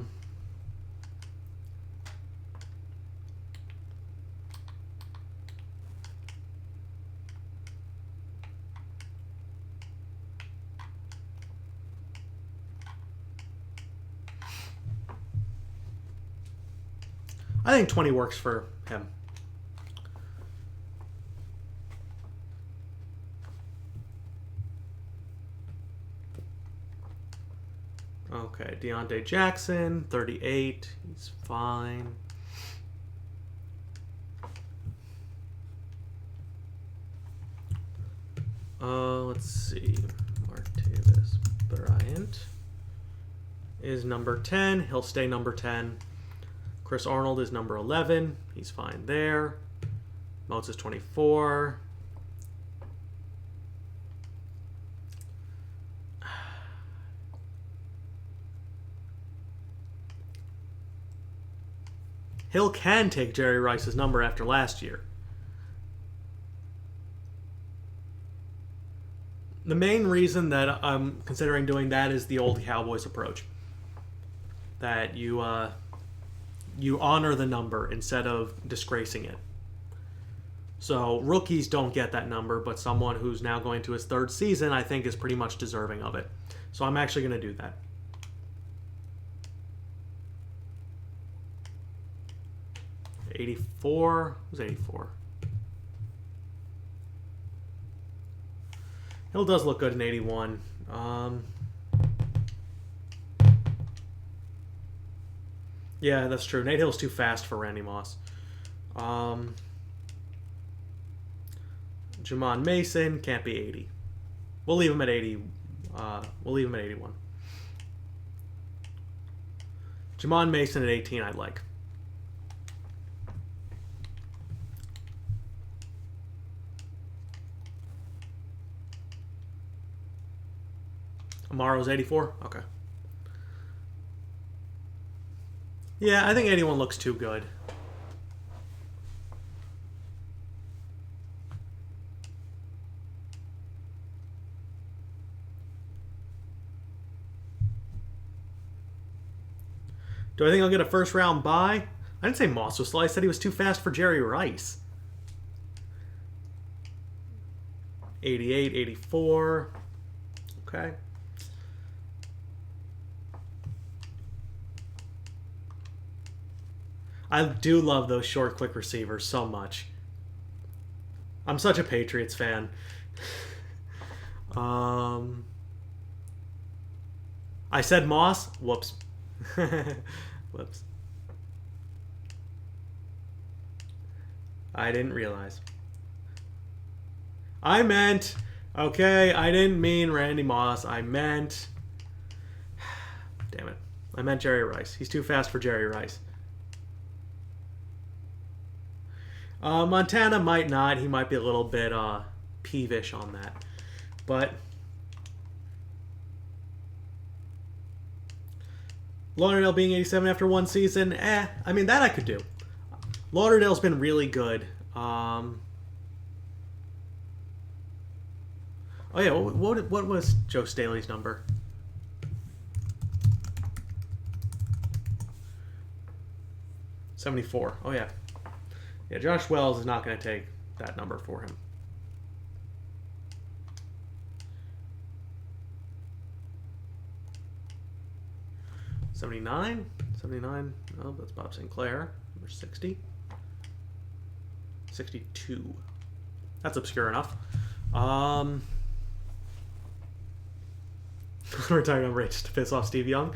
think 20 works for him. Okay, Deontay Jackson, 38. He's fine. Let's see. Martavis Bryant is number 10. He'll stay number 10. Kris Arnold is number 11. He's fine there. Motes is 24. Hill can take Jerry Rice's number after last year. The main reason that I'm considering doing that is the old Cowboys approach. That you honor the number instead of disgracing it. So rookies don't get that number, but someone who's now going to his 3rd season, I think, is pretty much deserving of it. So I'm actually going to do that. $84. Who's 84? Hill does look good in 81. Yeah, that's true. Nate Hill's too fast for Randy Moss. Jamon Mason can't be 80. We'll leave him at 80. We'll leave him at 81. Jamon Mason at 18 I'd like. Amaro's 84? Okay. Yeah, I think 81 looks too good. Do I think I'll get a first round bye? I didn't say Moss was slow. I said he was too fast for Jerry Rice. 88, 84. Okay. I do love those short, quick receivers so much. I'm such a Patriots fan. I said Moss. Whoops. Whoops. I didn't realize. I meant... Okay, I didn't mean Randy Moss. I meant... Damn it. I meant Jerry Rice. He's too fast for Jerry Rice. Montana might not. He might be a little bit peevish on that. But... Lauderdale being 87 after one season, I mean, that I could do. Lauderdale's been really good. Oh yeah, what was Joe Staley's number? $74. Oh yeah. Yeah, Josh Wells is not going to take that number for him. $79. Oh, that's Bob Sinclair. Number 60. 62. That's obscure enough. Retired number 8 just to piss off Steve Young.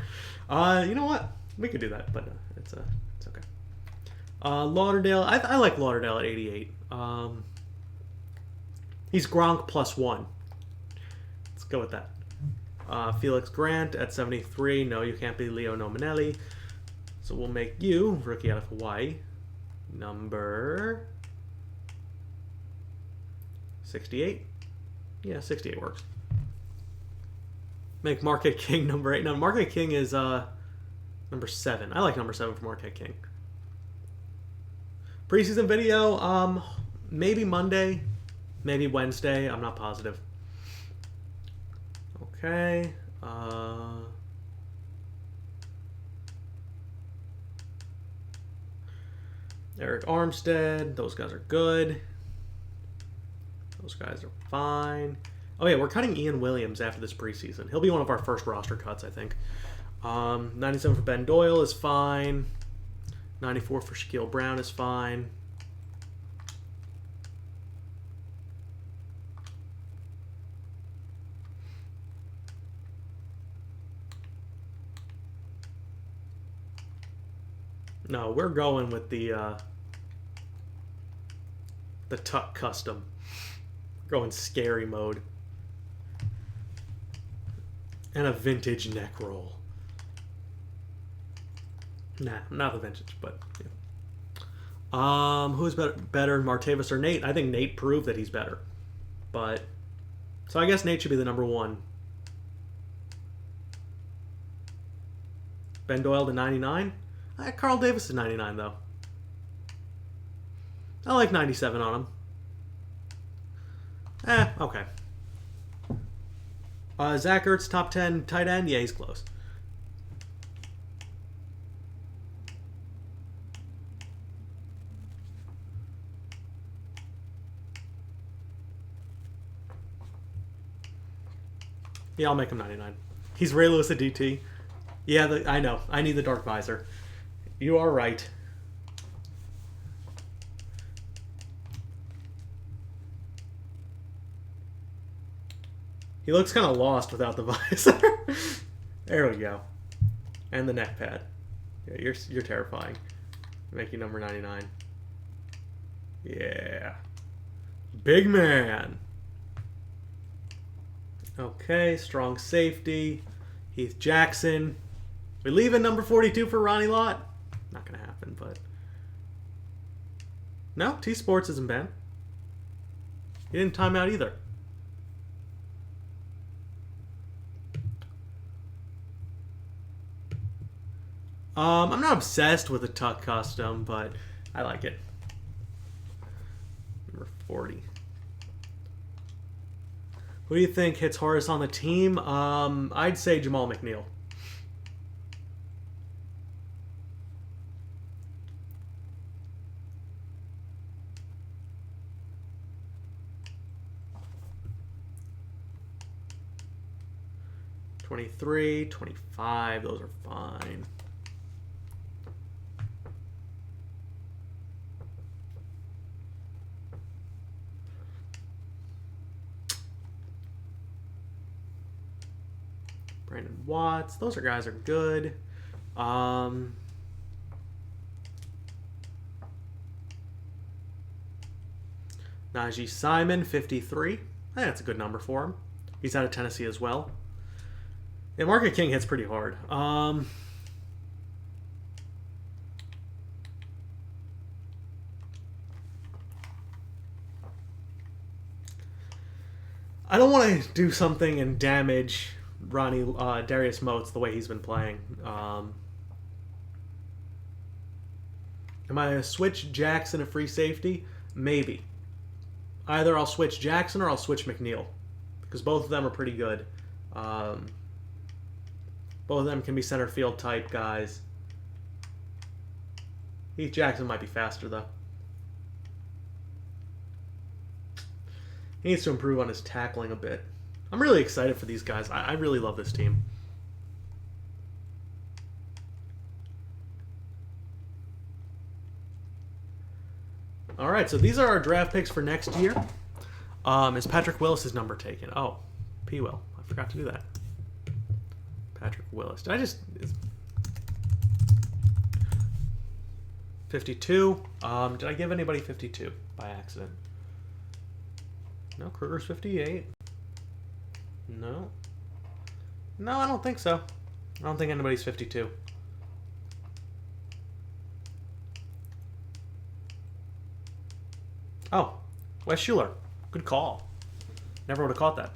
You know what? We could do that, but it's okay. Lauderdale. I like Lauderdale at 88. He's Gronk +1. Let's go with that. Felix Grant at 73. No, you can't be Leo Nominelli. So we'll make you, rookie out of Hawaii, number 68. Yeah, 68 works. Make Marquette King number 8. No, Marquette King is number 7. I like number 7 for Marquette King. Preseason video, maybe Monday, maybe Wednesday. I'm not positive. Okay. Eric Armstead. Those guys are good. Those guys are fine. Oh yeah, we're cutting Ian Williams after this preseason. He'll be one of our first roster cuts, I think. 97 for Ben Doyle is fine. 94 for Shaquille Brown is fine. No, we're going with the Tuck custom. We're going scary mode. And a vintage neck roll. Nah, not the vintage, but yeah. Who's better, Martavis or Nate? I think Nate proved that he's better. But so I guess Nate should be the number 1. Ben Doyle to 99. Carl Davis is 99 though. I like 97 on him. Okay. Zach Ertz, top 10 tight end. Yeah, he's close. Yeah, I'll make him 99. He's Ray Lewis at DT. Yeah, I know. I need the dark visor. You are right. He looks kind of lost without the visor. There we go. And the neck pad. Yeah, you're terrifying. Make you number 99. Yeah. Big man. Okay, strong safety. Heath Jackson. We leave in number 42 for Ronnie Lott. Not going to happen, but... No, T-Sports isn't banned. He didn't time out either. I'm not obsessed with the Tuck custom, but I like it. Number 40. Who do you think hits hardest on the team? I'd say Jamal McNeal. 23, 25. Those are fine. Brandon Watts. Those guys are good. Najee Simon, 53. I think that's a good number for him. He's out of Tennessee as well. Yeah, Market King hits pretty hard. I don't want to do something and damage Darius Moats the way he's been playing. Am I going to switch Jackson to free safety? Maybe. Either I'll switch Jackson or I'll switch McNeal, because both of them are pretty good. Both of them can be center field type guys. Heath Jackson might be faster though. He needs to improve on his tackling a bit. I'm really excited for these guys. I really love this team. All right, so these are our draft picks for next year. Is Patrick Willis' number taken? Oh, P-Will. I forgot to do that. Patrick Willis. Did I just... 52. Did I give anybody 52 by accident? No, Kruger's 58. No. No, I don't think so. I don't think anybody's 52. Oh, Wes Schuler. Good call. Never would have caught that.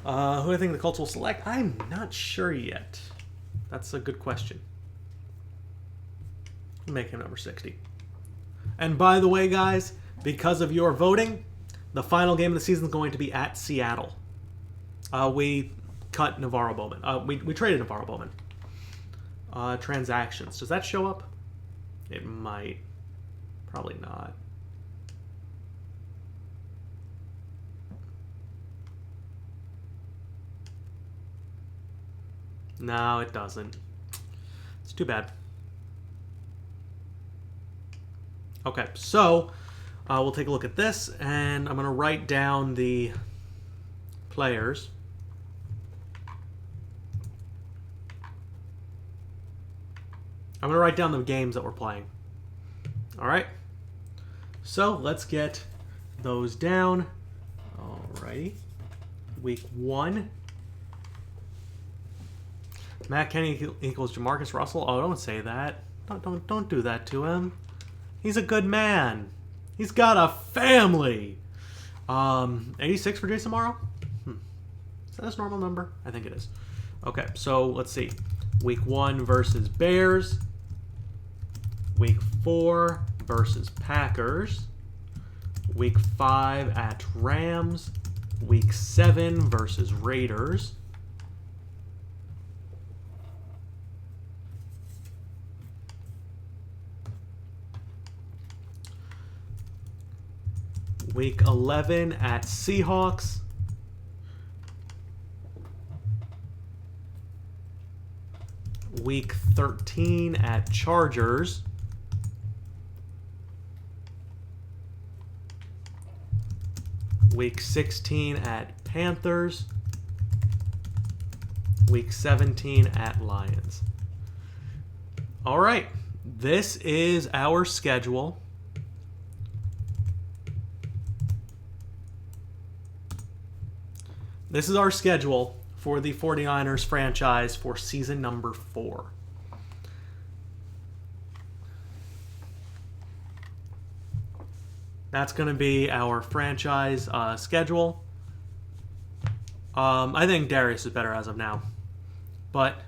Who do I think the Colts will select? I'm not sure yet. That's a good question. Make him number 60. And by the way, guys, because of your voting, the final game of the season is going to be at Seattle. We cut Navarro Bowman. We traded Navarro Bowman. Transactions. Does that show up? It might. Probably not. No, it doesn't. It's too bad. Okay, so we'll take a look at this, and I'm going to write down the players. I'm going to write down the games that we're playing. All right. So let's get those down. Alrighty. Week 1. Matt Kenny equals Jamarcus Russell. Oh, don't say that. Don't do that to him. He's a good man. He's got a family. 86 for Jason Morrow? Is that his normal number? I think it is. Okay, so let's see. Week 1 versus Bears. Week 4 versus Packers. Week 5 at Rams. Week 7 versus Raiders. Week 11 at Seahawks. Week 13 at Chargers. Week 16 at Panthers. Week 17 at Lions. All right, this is our schedule. This is our schedule for the 49ers franchise for season number 4. That's going to be our franchise schedule. I think Darius is better as of now. But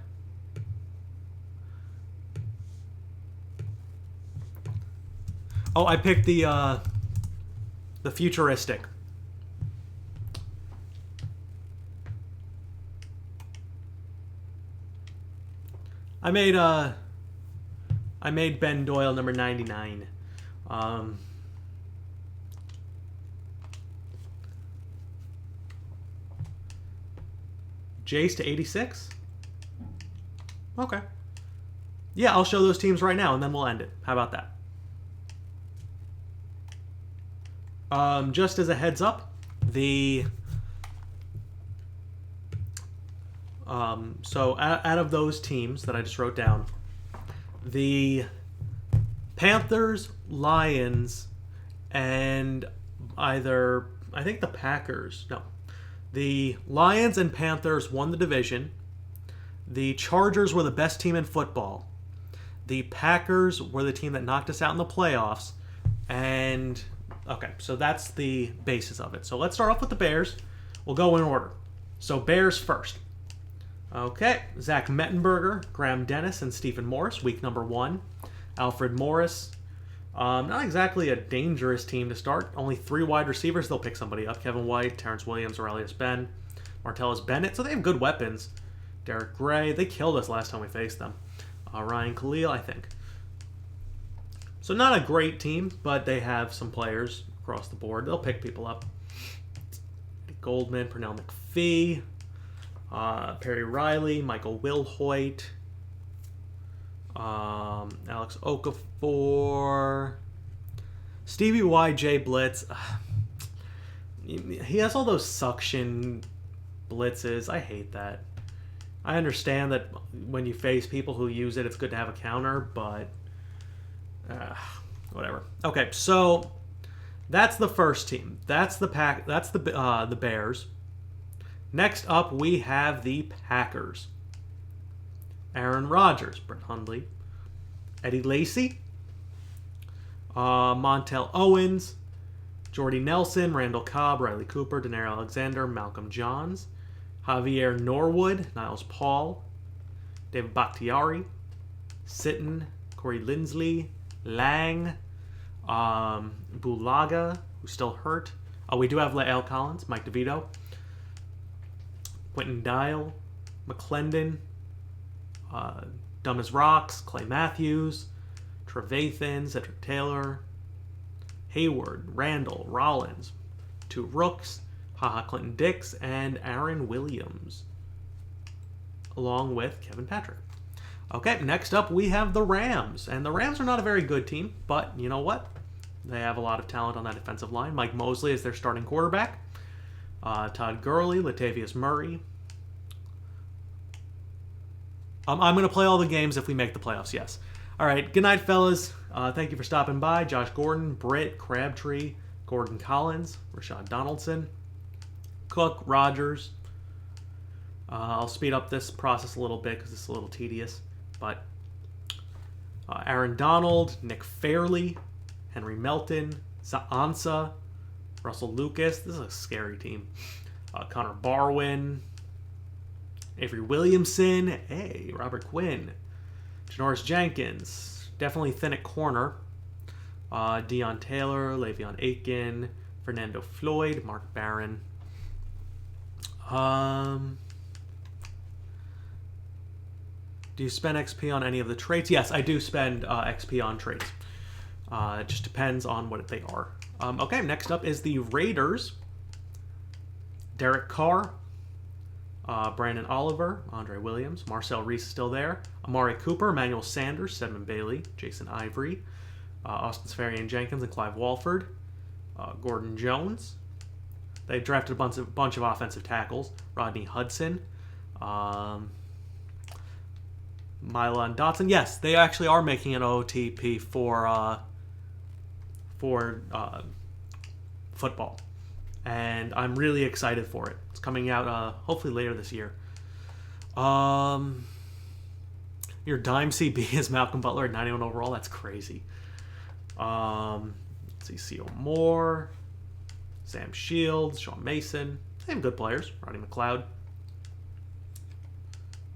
I picked the futuristic. I made Ben Doyle number 99. Jace to 86? Okay. Yeah, I'll show those teams right now, and then we'll end it. How about that? Just as a heads up, so out of those teams that I just wrote down, the Panthers, Lions, and I think the Packers. No. The Lions and Panthers won the division. The Chargers were the best team in football. The Packers were the team that knocked us out in the playoffs. And, okay, so that's the basis of it. So let's start off with the Bears. We'll go in order. So Bears first. Okay, Zach Mettenberger, Graham Dennis, and Stephen Morris, week number 1. Alfred Morris. Not exactly a dangerous team to start. Only 3 wide receivers. They'll pick somebody up. Kevin White, Terrence Williams, Aurelius Ben, Martellus Bennett. So they have good weapons. Derek Gray. They killed us last time we faced them. Ryan Khalil, I think. So not a great team, but they have some players across the board. They'll pick people up. Goldman, Pernell McPhee, Perry Riley, Michael Wilhoit, Alex Okafor, Stevie Y. J. Blitz. He has all those suction blitzes. I hate that. I understand that when you face people who use it, it's good to have a counter, but whatever. Okay, so that's the first team. That's the the Bears. Next up, we have the Packers. Aaron Rodgers, Brett Hundley, Eddie Lacy, Montel Owens, Jordy Nelson, Randall Cobb, Riley Cooper, Denaire Alexander, Malcolm Johns, Javier Norwood, Niles Paul, David Bakhtiari, Sitton, Corey Lindsley, Lang, Bulaga, who's still hurt. We do have Lael Collins, Mike DeVito, Quentin Dial, McClendon, Dumb as Rocks, Clay Matthews, Trevathan, Cedric Taylor, Hayward, Randall, Rollins, 2 Rooks, Haha Clinton Dix, and Aaron Williams, along with Kevin Patrick. Okay, next up we have the Rams. And the Rams are not a very good team, but you know what? They have a lot of talent on that defensive line. Mike Mosley is their starting quarterback. Todd Gurley, Latavius Murray. I'm going to play all the games if we make the playoffs, yes. All right, good night, fellas. Thank you for stopping by. Josh Gordon, Britt, Crabtree, Gordon Collins, Rashad Donaldson, Cook, Rogers. I'll speed up this process a little bit because it's a little tedious. But Aaron Donald, Nick Fairley, Henry Melton, Zaansa, Russell Lucas. This is a scary team. Connor Barwin, Avery Williamson, hey, Robert Quinn, Janoris Jenkins, definitely thin at corner. Deion Taylor, Le'Veon Aiken, Fernando Floyd, Mark Barron. Do you spend XP on any of the traits? Yes, I do spend XP on traits. It just depends on what they are. Okay, next up is the Raiders. Derek Carr, Brandon Oliver, Andre Williams, Marcel Reese is still there, Amari Cooper, Emmanuel Sanders, Sedman Bailey, Jason Ivory, Austin Safarian Jenkins, and Clive Walford, Gordon Jones. They drafted a bunch of offensive tackles, Rodney Hudson, Milan Dotson. Yes, they actually are making an OTP for football, and I'm really excited for it. It's coming out hopefully later this year. Your dime CB is Malcolm Butler at 91 overall. That's crazy. Let's see, C.O. Moore, Sam Shields, Sean Mason. They have good players. Rodney McLeod.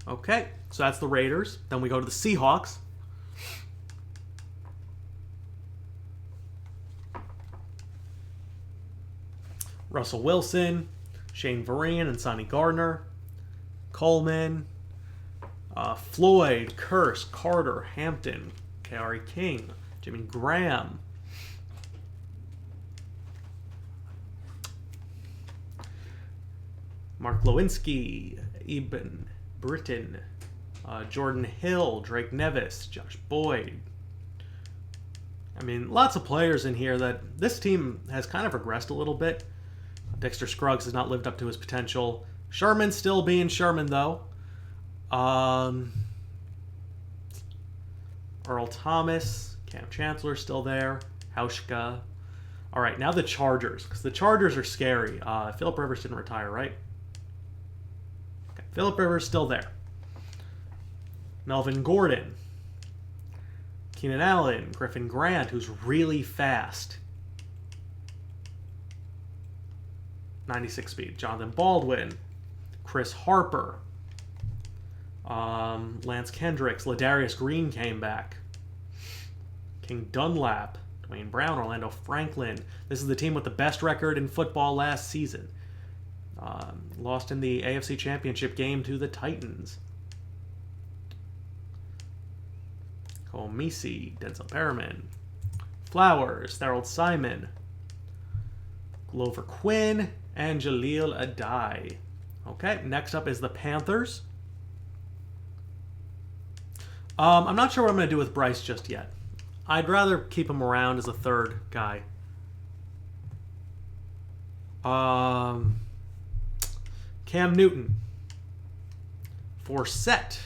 Okay, so that's the Raiders. Then we go to the Seahawks. Russell Wilson, Shane Vereen, and Sonny Gardner. Coleman, Floyd, Curse, Carter, Hampton, Kari King, Jimmy Graham. Mark Lewinsky, Eben Britton, Jordan Hill, Drake Nevis, Josh Boyd. I mean, lots of players in here that this team has kind of regressed a little bit. Dexter Scruggs has not lived up to his potential. Sherman still being Sherman, though. Earl Thomas, Cam Chancellor still there. Hauschka. All right, now the Chargers, because the Chargers are scary. Phillip Rivers didn't retire, right? Okay, Phillip Rivers still there. Melvin Gordon. Keenan Allen. Griffin Grant, who's really fast. 96 speed. Jonathan Baldwin. Chris Harper. Lance Kendricks. Ladarius Green came back. King Dunlap. Dwayne Brown. Orlando Franklin. This is the team with the best record in football last season. Lost in the AFC Championship game to the Titans. Cole Meese. Denzel Perriman. Flowers. Harold Simon. Glover Quinn. And Jaleel Adai. Okay, next up is the Panthers. I'm not sure what I'm going to do with Bryce just yet. I'd rather keep him around as a third guy. Cam Newton. Forsett.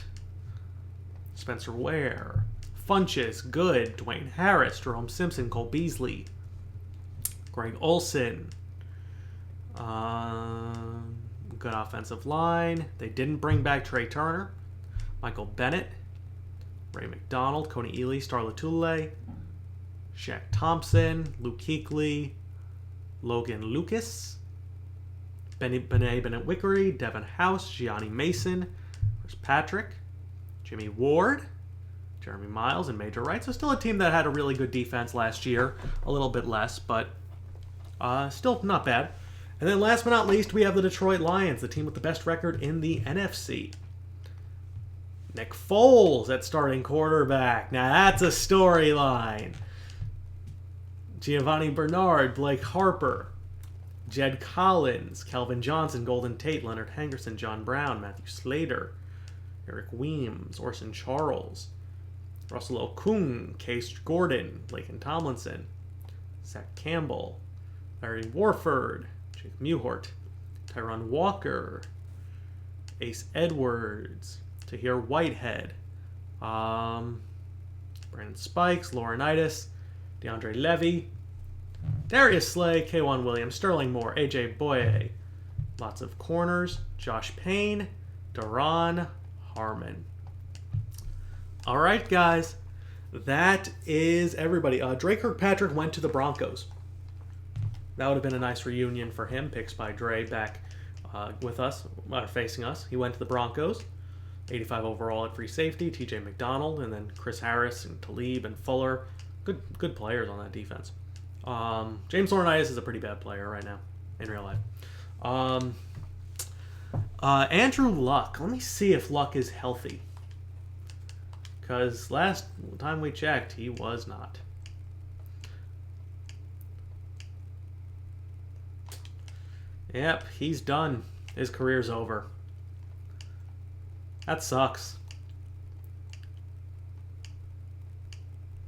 Spencer Ware. Funches. Good. Dwayne Harris. Jerome Simpson. Cole Beasley. Greg Olson. Good offensive line. They didn't bring back Trey Turner. Michael Bennett. Ray McDonald. Coney Ely. Star Latule. Shaq Thompson. Luke Kuechly. Logan Lucas. Bennett Wickery. Devin House. Gianni Mason. Chris Patrick. Jimmy Ward. Jeremy Miles and Major Wright. So still a team that had a really good defense last year. A little bit less, but still not bad. And then last but not least, we have the Detroit Lions, the team with the best record in the NFC. Nick Foles at starting quarterback. Now that's a storyline. Giovanni Bernard, Blake Harper, Jed Collins, Calvin Johnson, Golden Tate, Leonard Henderson, John Brown, Matthew Slater, Eric Weems, Orson Charles, Russell Okung, Case Gordon, Laken Tomlinson, Zach Campbell, Larry Warford, Jake Muhort, Tyron Walker, Ace Edwards, Tahir Whitehead, Brandon Spikes, Laurinaitis, DeAndre Levy, Darius Slay, K'Wan Williams, Sterling Moore, AJ Boye, lots of corners, Josh Payne, Daron Harmon. All right, guys, that is everybody. Dre Kirkpatrick went to the Broncos. That would have been a nice reunion for him. Picks by Dre back with us, facing us. He went to the Broncos. 85 overall at free safety. TJ McDonald, and then Chris Harris and Talib and Fuller. Good players on that defense. James Laurinaitis is a pretty bad player right now in real life. Andrew Luck. Let me see if Luck is healthy. Because last time we checked, he was not. Yep, he's done. His career's over. That sucks.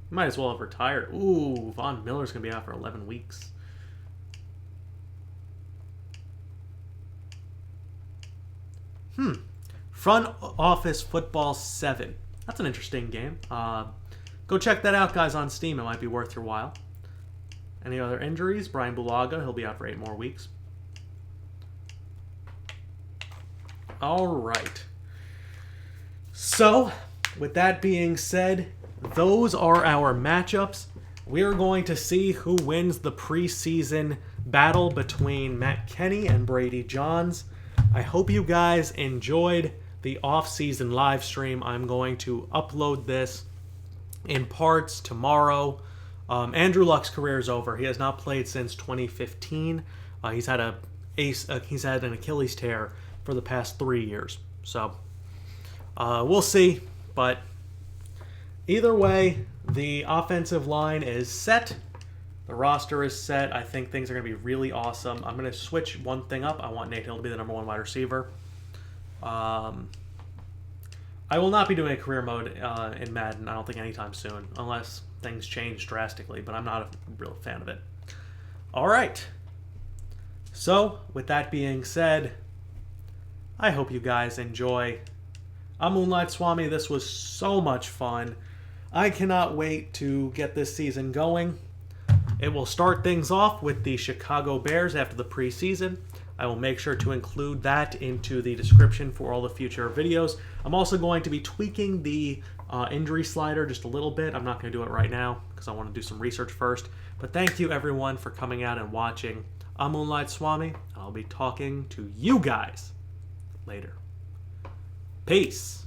Might as well have retired. Ooh, Von Miller's going to be out for 11 weeks. Front Office Football 7. That's an interesting game. Go check that out, guys, on Steam. It might be worth your while. Any other injuries? Brian Bulaga, he'll be out for 8 more weeks. All right. So, with that being said, those are our matchups. We are going to see who wins the preseason battle between Matt Kenny and Brady Johns. I hope you guys enjoyed the off-season live stream. I'm going to upload this in parts tomorrow. Andrew Luck's career is over. He has not played since 2015. He's had an Achilles tear for the past 3 years. So we'll see. But either way, the offensive line is set. The roster is set. I think things are going to be really awesome. I'm going to switch one thing up. I want Nate Hill to be the number 1 wide receiver. I will not be doing a career mode in Madden, I don't think anytime soon, unless things change drastically, but I'm not a real fan of it. Alright. So, with that being said, I hope you guys enjoy. I'm Moonlight Swami. This was so much fun. I cannot wait to get this season going. It will start things off with the Chicago Bears after the preseason. I will make sure to include that into the description for all the future videos. I'm also going to be tweaking the injury slider just a little bit. I'm not going to do it right now because I want to do some research first. But thank you everyone for coming out and watching. I'm Moonlight Swami, and I'll be talking to you guys later. Peace.